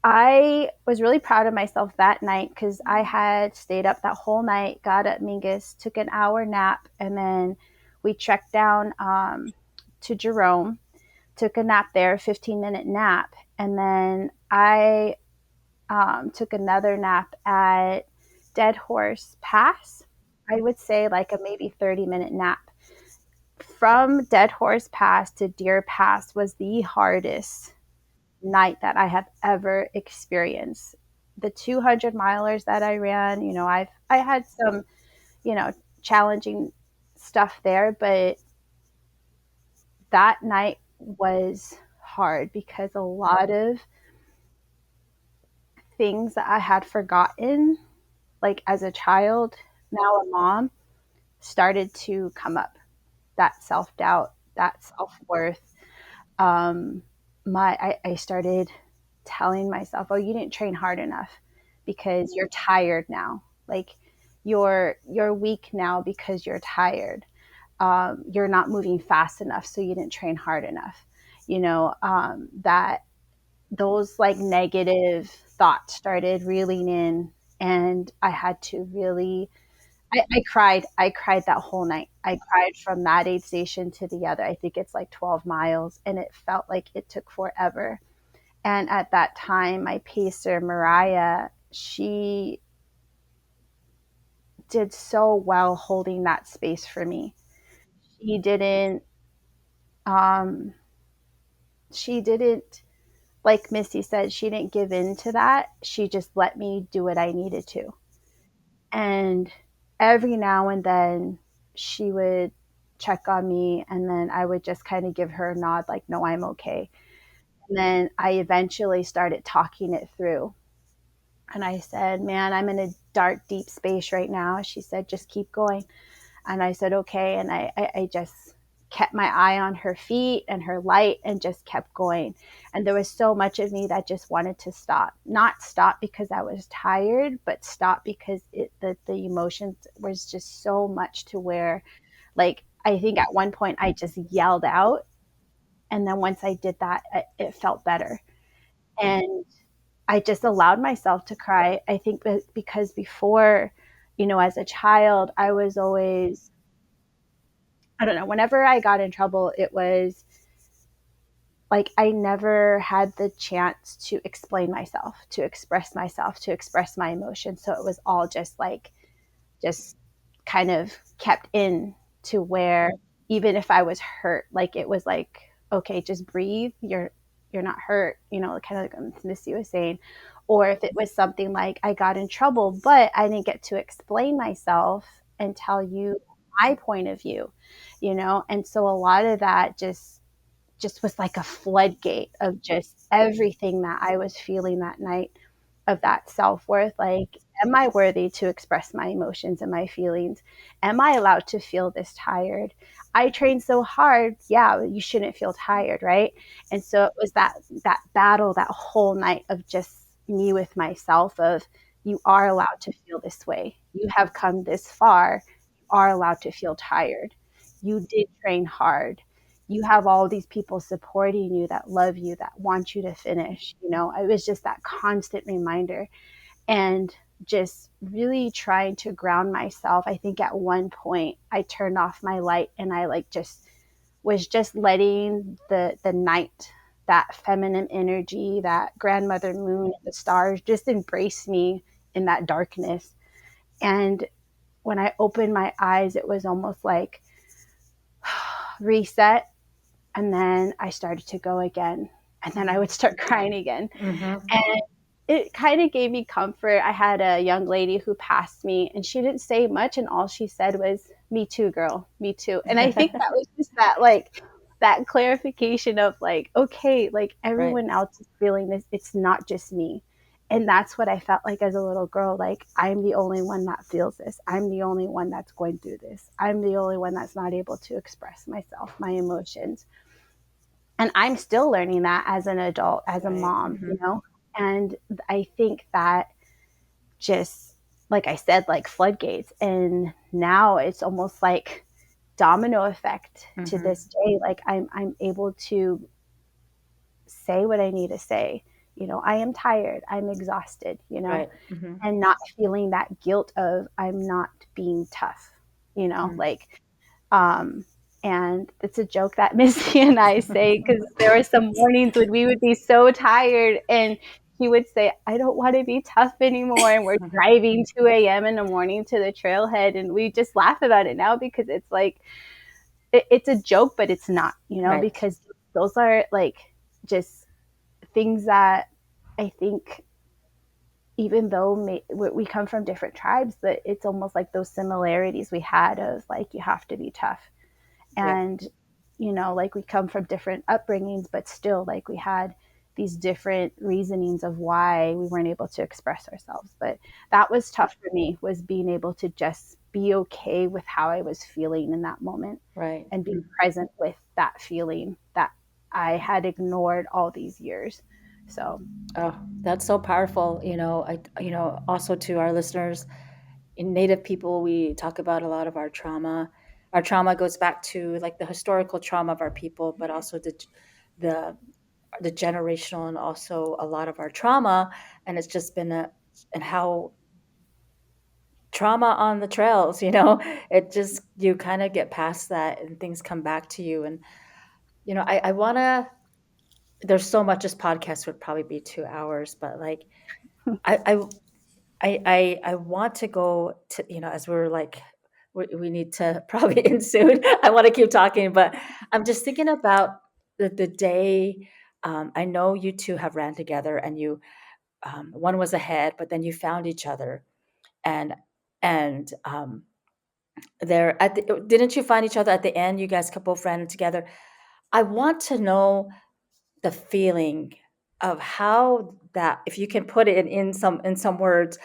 I was really proud of myself that night because I had stayed up that whole night, got up Mingus, took an hour nap, and then we trekked down to Jerome, took a nap there, 15-minute nap. And then I took another nap at Dead Horse Pass. I would say like a maybe 30-minute nap. From Dead Horse Pass to Deer Pass was the hardest night that I have ever experienced. The 200 milers that I ran, I had some, challenging stuff there, but that night was hard because a lot of things that I had forgotten, like as a child, now a mom, started to come up. That self-doubt, that self-worth. I started telling myself, oh, you didn't train hard enough because you're tired now. Like you're weak now because you're tired. You're not moving fast enough, so you didn't train hard enough. That those like negative thoughts started reeling in, and I had to really I cried. I cried that whole night. I cried from that aid station to the other. I think it's like 12 miles, and it felt like it took forever. And at that time, my pacer, Mariah, she did so well holding that space for me. She didn't, um, she didn't, like Missy said, she didn't give in to that. She just let me do what I needed to. And every now and then she would check on me, and then I would just kind of give her a nod like, no, I'm okay. And then I eventually started talking it through. And I said, man, I'm in a dark, deep space right now. She said, just keep going. And I said, okay. And I just kept my eye on her feet and her light and just kept going. And there was so much of me that just wanted to stop. Not stop because I was tired, but stop because the emotions was just so much to where, like, I think at one point I just yelled out. And then once I did that, it felt better. And I just allowed myself to cry. I think because before, as a child, I was always, I don't know, whenever I got in trouble, it was like I never had the chance to explain myself, to express myself, to express my emotions. So it was all just kind of kept in to where even if I was hurt, like it was like, okay, just breathe. You're not hurt, kind of like Missy was saying. Or if it was something like I got in trouble, but I didn't get to explain myself and tell you my point of view, And so a lot of that just was like a floodgate of just everything that I was feeling that night, of that self-worth. Like, am I worthy to express my emotions and my feelings? Am I allowed to feel this tired? I trained so hard. Yeah, you shouldn't feel tired, right? And so it was that battle, that whole night of just me with myself of, you are allowed to feel this way. You have come this far. You are allowed to feel tired. You did train hard. You have all these people supporting you that love you, that want you to finish. It was just that constant reminder, and just really trying to ground myself. I think at one point I turned off my light and I was just letting the night, that feminine energy, that grandmother moon, the stars just embrace me in that darkness. And when I opened my eyes, it was almost like reset. And then I started to go again. And then I would start crying again. And it kind of gave me comfort. I had a young lady who passed me, and she didn't say much. And all she said was, "Me too, girl. Me too." And I think that was just that, like, that clarification of like, okay, like everyone else is feeling this. It's not just me. And that's what I felt like as a little girl. Like, I'm the only one that feels this. I'm the only one that's going through this. I'm the only one that's not able to express myself, my emotions. And I'm still learning that as an adult, as a mom, you know? And I think that just, like I said, like floodgates. And now it's almost like domino effect to this day. Like I'm able to say what I need to say. You know, I am tired, I'm exhausted, you know, and not feeling that guilt of I'm not being tough, you know, like, and it's a joke that Missy and I say, because there were some mornings when we would be so tired and he would say, I don't want to be tough anymore. And we're driving 2 a.m. in the morning to the trailhead. And we just laugh about it now because it's like, it's a joke, but it's not, you know, because those are like just things that I think, even though we come from different tribes, but it's almost like those similarities we had of like, you have to be tough. And, you know, like we come from different upbringings, but still like we had these different reasonings of why we weren't able to express ourselves. But that was tough for me, was being able to just be okay with how I was feeling in that moment. And being present with that feeling that I had ignored all these years. So, oh, that's so powerful. You know, also to our listeners, in Native people, we talk about a lot of our trauma. Our trauma goes back to like the historical trauma of our people, but also the generational, and also a lot of our trauma. And it's just been and how trauma on the trails, you know, it just, you kind of get past that and things come back to you. And, you know, I want to, there's so much, this podcast would probably be 2 hours, but like, I want to go to, you know, as we're like, we need to probably end soon. I want to keep talking, but I'm just thinking about the day. I know you two have ran together, and you, one was ahead, but then you found each other, and there at didn't you find each other at the end? You guys both ran together. I want to know the feeling of how that, if you can put it in some words,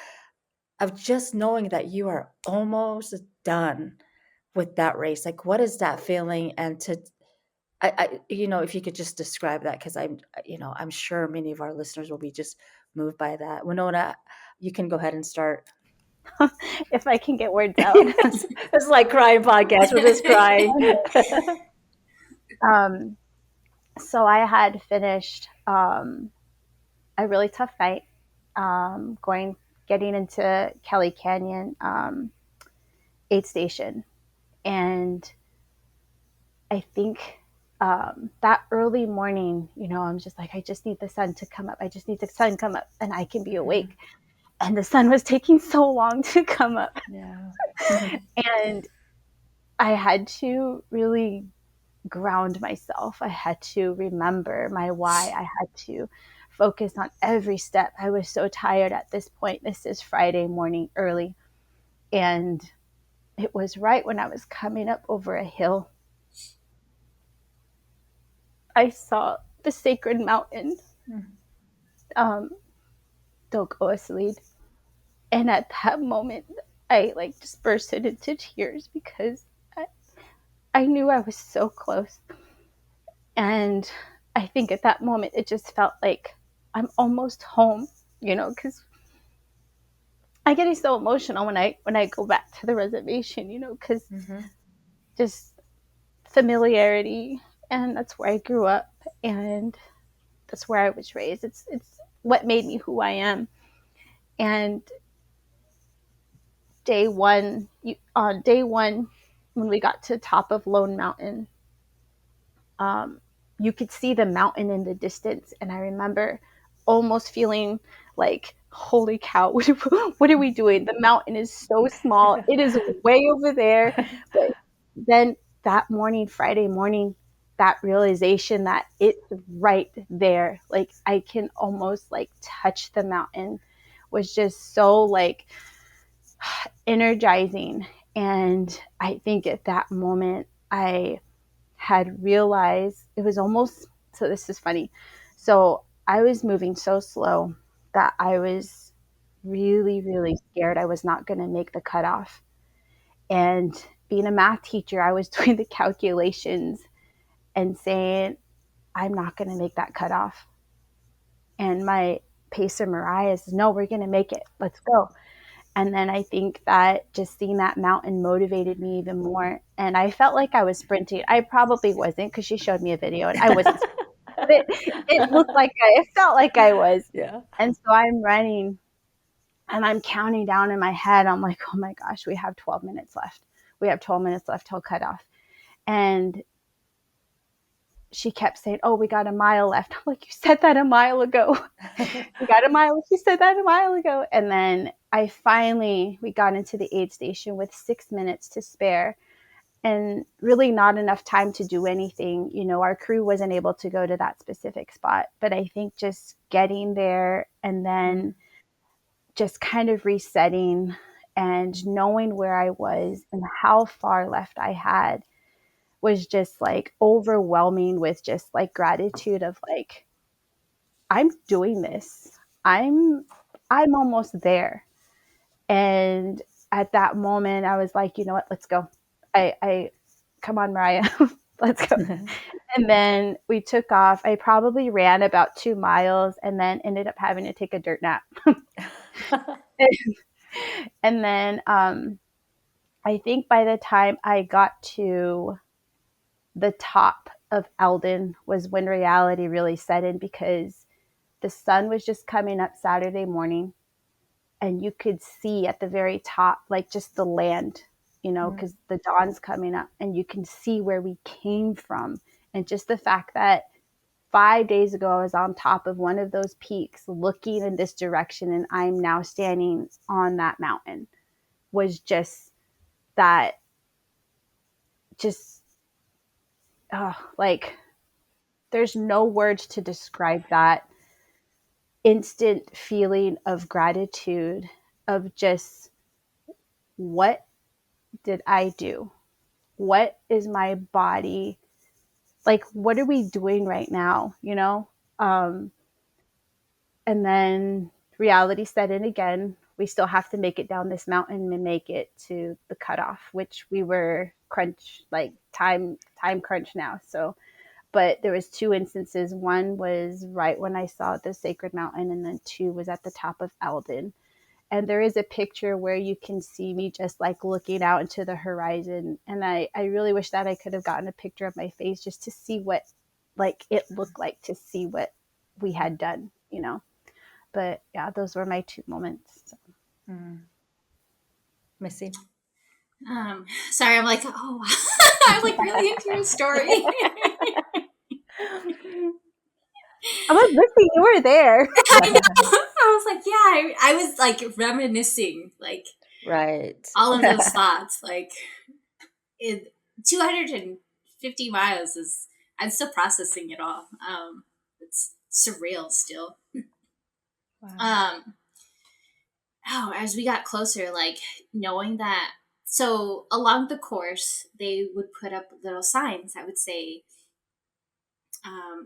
of just knowing that you are almost done with that race. Like, what is that feeling? And to, you know, if you could just describe that, because I'm sure many of our listeners will be just moved by that. Wynonna, you can go ahead and start. if I can get words out. It's like crying podcast. We're just crying. So I had finished a really tough night, getting into Kelly Canyon aid station. And I think that early morning, you know, I'm just like, I just need the sun to come up. I just need the sun to come up and I can be awake. And the sun was taking so long to come up. And I had to really ground myself. I had to remember my why. I had to focus on every step. I was so tired at this point. This is Friday morning early. And it was right when I was coming up over a hill. I saw the sacred mountain, Dogoaslid. And at that moment, I like just bursted into tears because I knew I was so close. And I think at that moment, it just felt like I'm almost home, you know, because I get so emotional when I go back to the reservation, you know, because just familiarity, and that's where I grew up, and that's where I was raised. It's what made me who I am. And day one, when we got to the top of Lone Mountain, you could see the mountain in the distance, and I remember almost feeling like, holy cow, what are we doing? The mountain is so small. It is way over there. But then that morning, Friday morning, that realization that it's right there, like I can almost like touch the mountain, was just so like energizing. And I think at that moment I had realized it was almost, so this is funny. So I was moving so slow that I was really, really scared I was not going to make the cutoff. And being a math teacher, I was doing the calculations and saying, I'm not going to make that cutoff. And my pacer, Mariah, says, no, we're going to make it. Let's go. And then I think that just seeing that mountain motivated me even more. And I felt like I was sprinting. I probably wasn't, because she showed me a video and I wasn't. But it looked like it felt like I was. Yeah. And so I'm running and I'm counting down in my head. I'm like, oh my gosh, we have 12 minutes left. We have 12 minutes left till cutoff. And she kept saying, oh, we got a mile left. I'm like, you said that a mile ago. We got a mile. You said that a mile ago. And then we got into the aid station with 6 minutes to spare and really not enough time to do anything. You know, our crew wasn't able to go to that specific spot, but I think just getting there and then just kind of resetting and knowing where I was and how far left I had was just like overwhelming with just like gratitude of like, I'm doing this. I'm almost there. And at that moment I was like, you know what, let's go. I come on, Mariah, let's go. And then we took off. I probably ran about 2 miles and then ended up having to take a dirt nap. And then I think by the time I got to the top of Eldon was when reality really set in, because the sun was just coming up Saturday morning and you could see at the very top, like just the land, you know, because the dawn's coming up and you can see where we came from. And just the fact that 5 days ago, I was on top of one of those peaks looking in this direction and I'm now standing on that mountain was just that, just like there's no words to describe that instant feeling of gratitude of just, what did I do? What is my body like? What are we doing right now? You know? And then reality set in again. We still have to make it down this mountain and make it to the cutoff, which we were time crunch now. So, but there was 2 instances. One was right when I saw the sacred mountain, and then 2 was at the top of Eldon. And there is a picture where you can see me just like looking out into the horizon. And I really wish that I could have gotten a picture of my face just to see what like it looked like, to see what we had done, you know. But yeah, those were my 2 moments. So. Missy? Sorry, I'm like, oh, I'm like really into your story. I'm like, Missy, you were there. I know. I was like, yeah, I was like reminiscing, like, Right. all of those thoughts. Like, 250 miles is, I'm still processing it all. It's surreal still. Wow. As we got closer, like knowing that, so along the course, they would put up little signs that would say,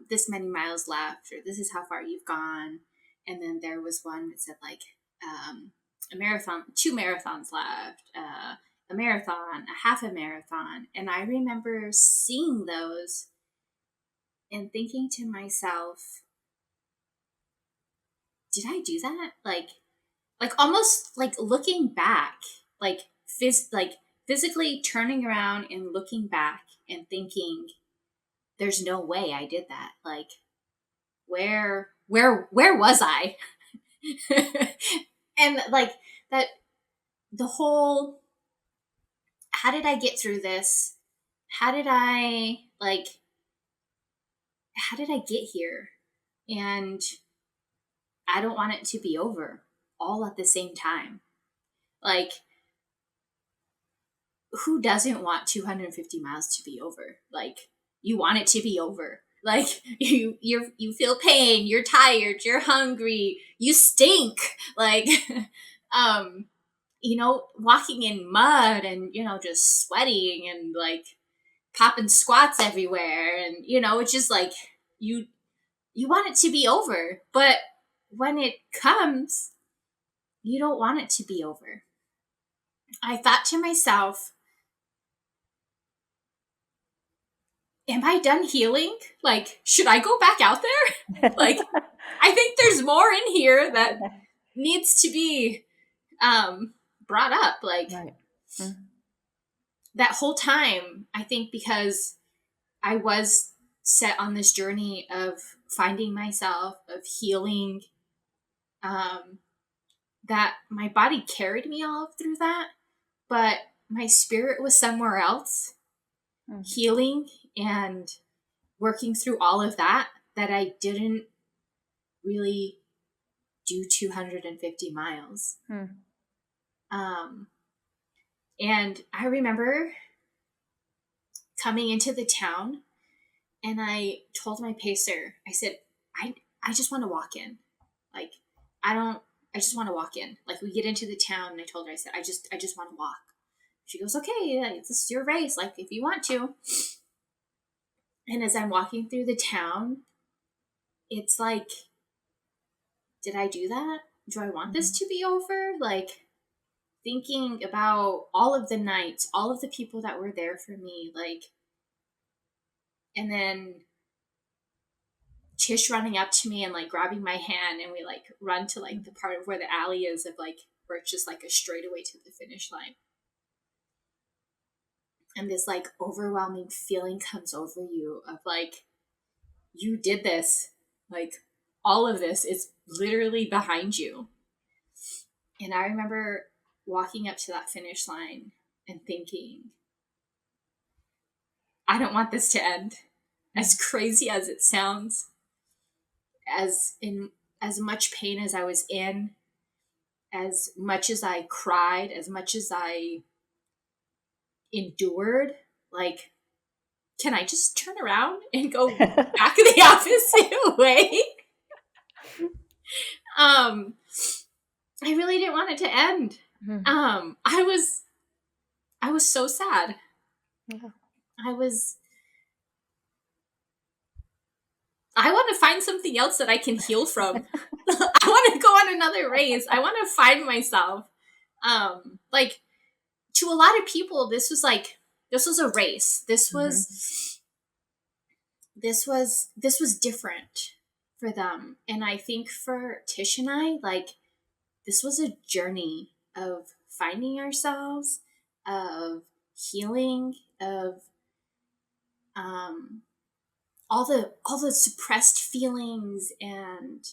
this many miles left, or this is how far you've gone. And then there was one that said like, a marathon, 2 marathons left, a marathon, a half a marathon. And I remember seeing those and thinking to myself, did I do that? Like almost like looking back, like physically turning around and looking back and thinking, there's no way I did that. Like, where was I? And like that, the whole, how did I get through this? How did I get here? And I don't want it to be over all at the same time. Like, who doesn't want 250 miles to be over? Like, you want it to be over. Like you feel pain, you're tired, you're hungry, you stink. Like, walking in mud and, just sweating and like popping squats everywhere. And, it's just like, you want it to be over, but when it comes, you don't want it to be over. I thought to myself, am I done healing? Like, should I go back out there? Like, I think there's more in here that needs to be brought up. Like, Right. that whole time, I think because I was set on this journey of finding myself, of healing, that my body carried me all through that, but my spirit was somewhere else, healing and working through all of that I didn't really do 250 miles. And I remember coming into the town and I told my pacer, I said, I just want to walk in. Like, I just want to walk in. Like, we get into the town and I told her, I said, I just want to walk. She goes, okay, this is your race. Like, if you want to. And as I'm walking through the town, it's like, did I do that? Do I want this to be over? Like, thinking about all of the nights, all of the people that were there for me, like, and then Tish running up to me and like grabbing my hand, and we like run to like the part of where the alley is, of like where it's just like a straightaway to the finish line. And this like overwhelming feeling comes over you of like, you did this, like all of this is literally behind you. And I remember walking up to that finish line and thinking, I don't want this to end. As crazy as it sounds, as much pain as I was in, as much as I cried, as much as I endured, like, can I just turn around and go back the opposite way? I really didn't want it to end. I was so sad. Yeah. I want to find something else that I can heal from. I want to go on another race. I want to find myself. Like, to a lot of people, this was a race. This was different for them. And I think for Tish and I, like, this was a journey of finding ourselves, of healing, of all the suppressed feelings and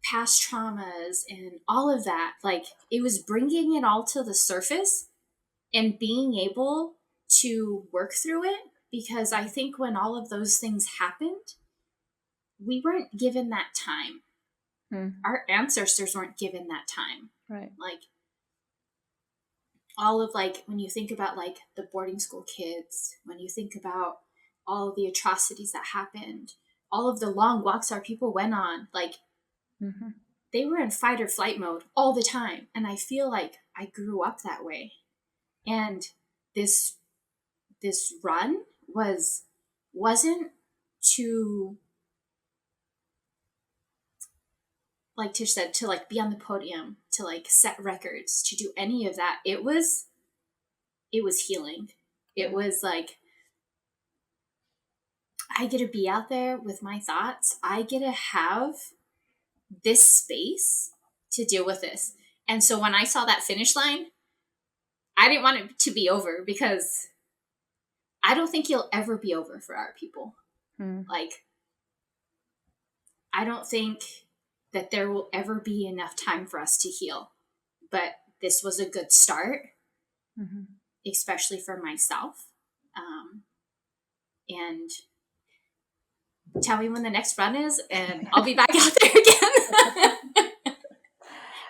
past traumas and all of that. Like, it was bringing it all to the surface and being able to work through it, because I think when all of those things happened, we weren't given that time. Our ancestors weren't given that time. Right. Like, all of, like, when you think about like the boarding school kids, when you think about all of the atrocities that happened, all of the long walks our people went on, like, they were in fight or flight mode all the time. And I feel like I grew up that way. And this run wasn't to, like Tish said, to like be on the podium, to like set records, to do any of that. It was healing. It was like, I get to be out there with my thoughts. I get to have this space to deal with this. And so when I saw that finish line, I didn't want it to be over, because I don't think you'll ever be over for our people. Like, I don't think that there will ever be enough time for us to heal. But this was a good start, especially for myself. And tell me when the next run is, and I'll be back out there again.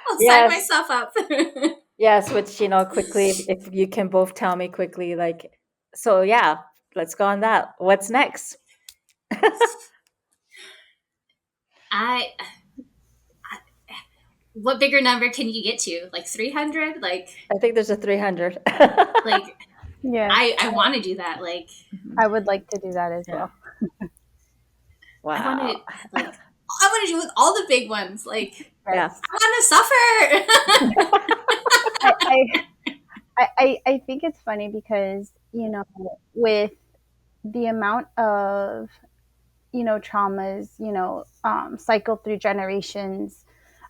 I'll sign myself up. Yes, which, quickly, if you can both tell me quickly, like, so yeah, let's go on that. What's next? I what bigger number can you get to? Like 300? Like I think there's a 300. like Yeah, I want to do that. Like I would like to do that as well. I want Wow. to like I want to do with all the big ones. Like Yeah. I want to suffer. I think it's funny because, with the amount of, traumas, cycle through generations,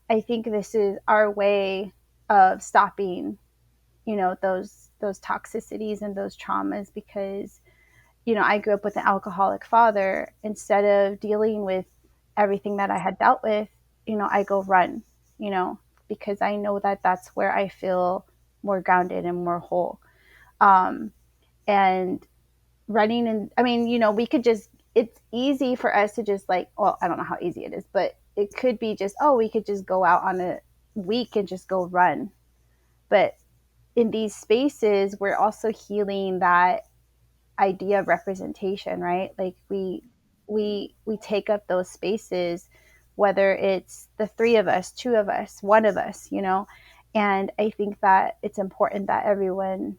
I think this is our way of stopping, those toxicities and those traumas because, I grew up with an alcoholic father. Instead of dealing with everything that I had dealt with, I go run, because I know that that's where I feel more grounded and more whole. And running, and I mean, we could just, it's easy for us to just like, well, I don't know how easy it is, but it could be just, oh, we could just go out on a week and just go run. But in these spaces, we're also healing that idea of representation, right? Like we take up those spaces, whether it's the three of us, two of us, one of us, and I think that it's important that everyone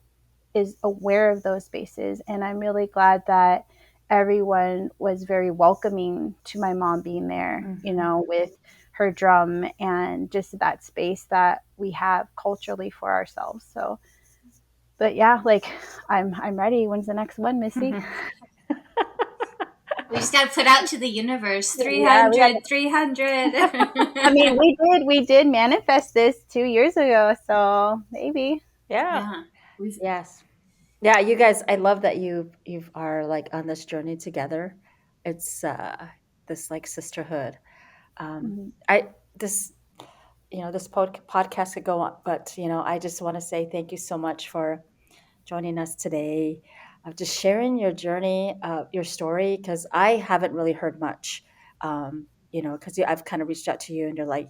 is aware of those spaces. And I'm really glad that everyone was very welcoming to my mom being there, with her drum and just that space that we have culturally for ourselves. So, but yeah, like I'm ready. When's the next one, Missy? We just got to put out to the universe 300, Yeah, 300. I mean, we did manifest this 2 years ago, so maybe. Yeah. Yeah. Yes. Yeah, you guys, I love that you are like on this journey together. It's this like sisterhood. I this this podcast could go on, but I just want to say thank you so much for joining us today, just sharing your journey, your story, because I haven't really heard much. Because I've kind of reached out to you, and you're like,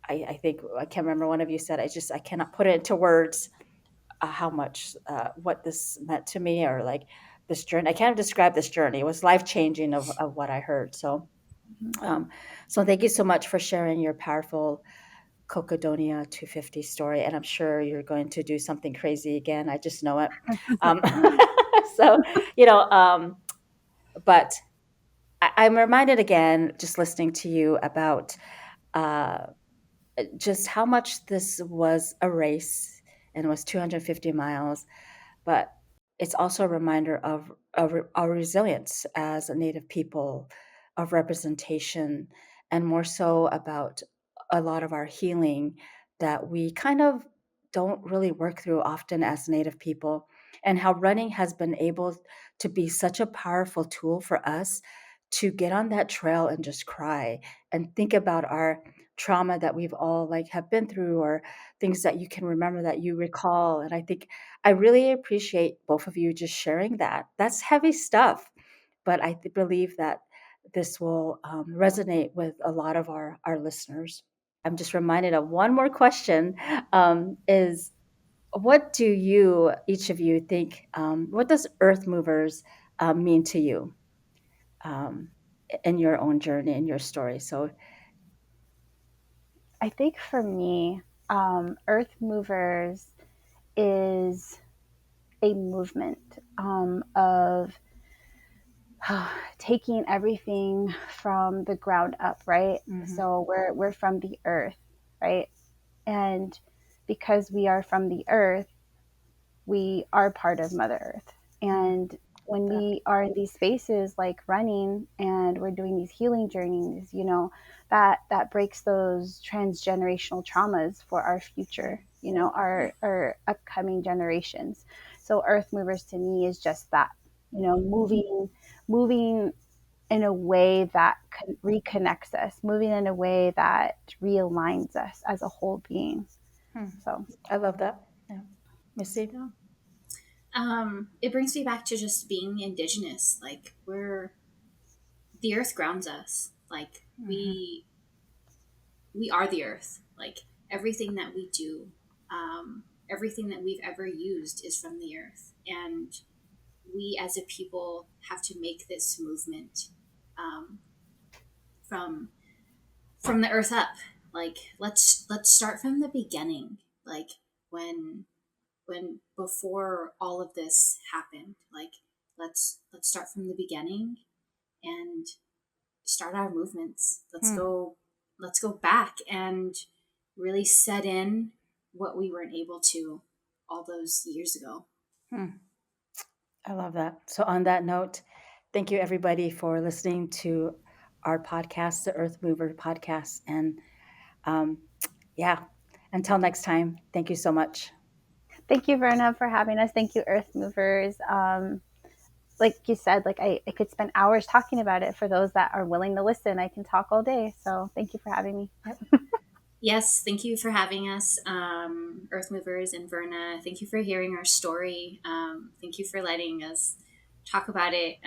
I think I can't remember, one of you said, I cannot put it into words how much what this meant to me, or like this journey. I can't describe this journey. It was life changing of what I heard. So, so thank you so much for sharing your powerful Cocodona 250 story, and I'm sure you're going to do something crazy again. I just know it. Um, so, but I'm reminded again, just listening to you, about uh, just how much this was a race and was 250 miles, but it's also a reminder of our resilience as a Native people, of representation, and more so about a lot of our healing that we kind of don't really work through often as Native people, and how running has been able to be such a powerful tool for us to get on that trail and just cry and think about our trauma that we've all like have been through, or things that you can remember, that you recall. And I think I really appreciate both of you just sharing that. That's heavy stuff, but I believe that this will resonate with a lot of our listeners. I'm just reminded of one more question, is what do you, each of you, think, what does Earthmovers mean to you um, in your own journey, in your story? So I think for me, Earthmovers is a movement of taking everything from the ground up, right? So we're from the earth, right? And because we are from the earth, we are part of Mother Earth. And when we are in these spaces like running and we're doing these healing journeys, that breaks those transgenerational traumas for our future, our upcoming generations. So Earthmovers to me is just that, moving in a way that reconnects us, moving in a way that realigns us as a whole being. So I love that. Yeah. Missy? It brings me back to just being indigenous. Like the earth grounds us. Like we are the earth. Like everything that we do, everything that we've ever used is from the earth. And we as a people have to make this movement from the earth up. Like let's start from the beginning, like when before all of this happened. Like let's start from the beginning and start our movements. Let's go back and really set in what we weren't able to all those years ago. I love that. So on that note, thank you everybody for listening to our podcast, the Earth Mover podcast. And until next time, thank you so much. Thank you, Verna, for having us. Thank you, Earth Movers. Like you said, like I could spend hours talking about it. For those that are willing to listen, I can talk all day. So thank you for having me. Yes, thank you for having us, Earth Movers and Verna. Thank you for hearing our story. Thank you for letting us talk about it.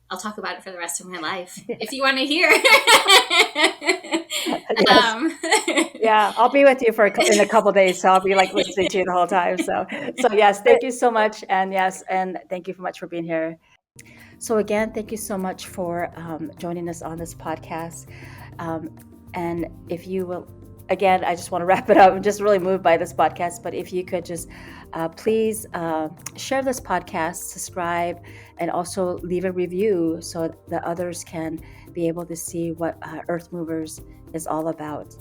I'll talk about it for the rest of my life if you want to hear. Yeah, I'll be with you in a couple of days, so I'll be like listening to you the whole time. So yes, thank you so much, and thank you so much for being here. So again, thank you so much for joining us on this podcast. And if you will, again, I just want to wrap it up. I'm just really moved by this podcast, but if you could just please share this podcast, subscribe, and also leave a review so that others can be able to see what Earth Movers is all about.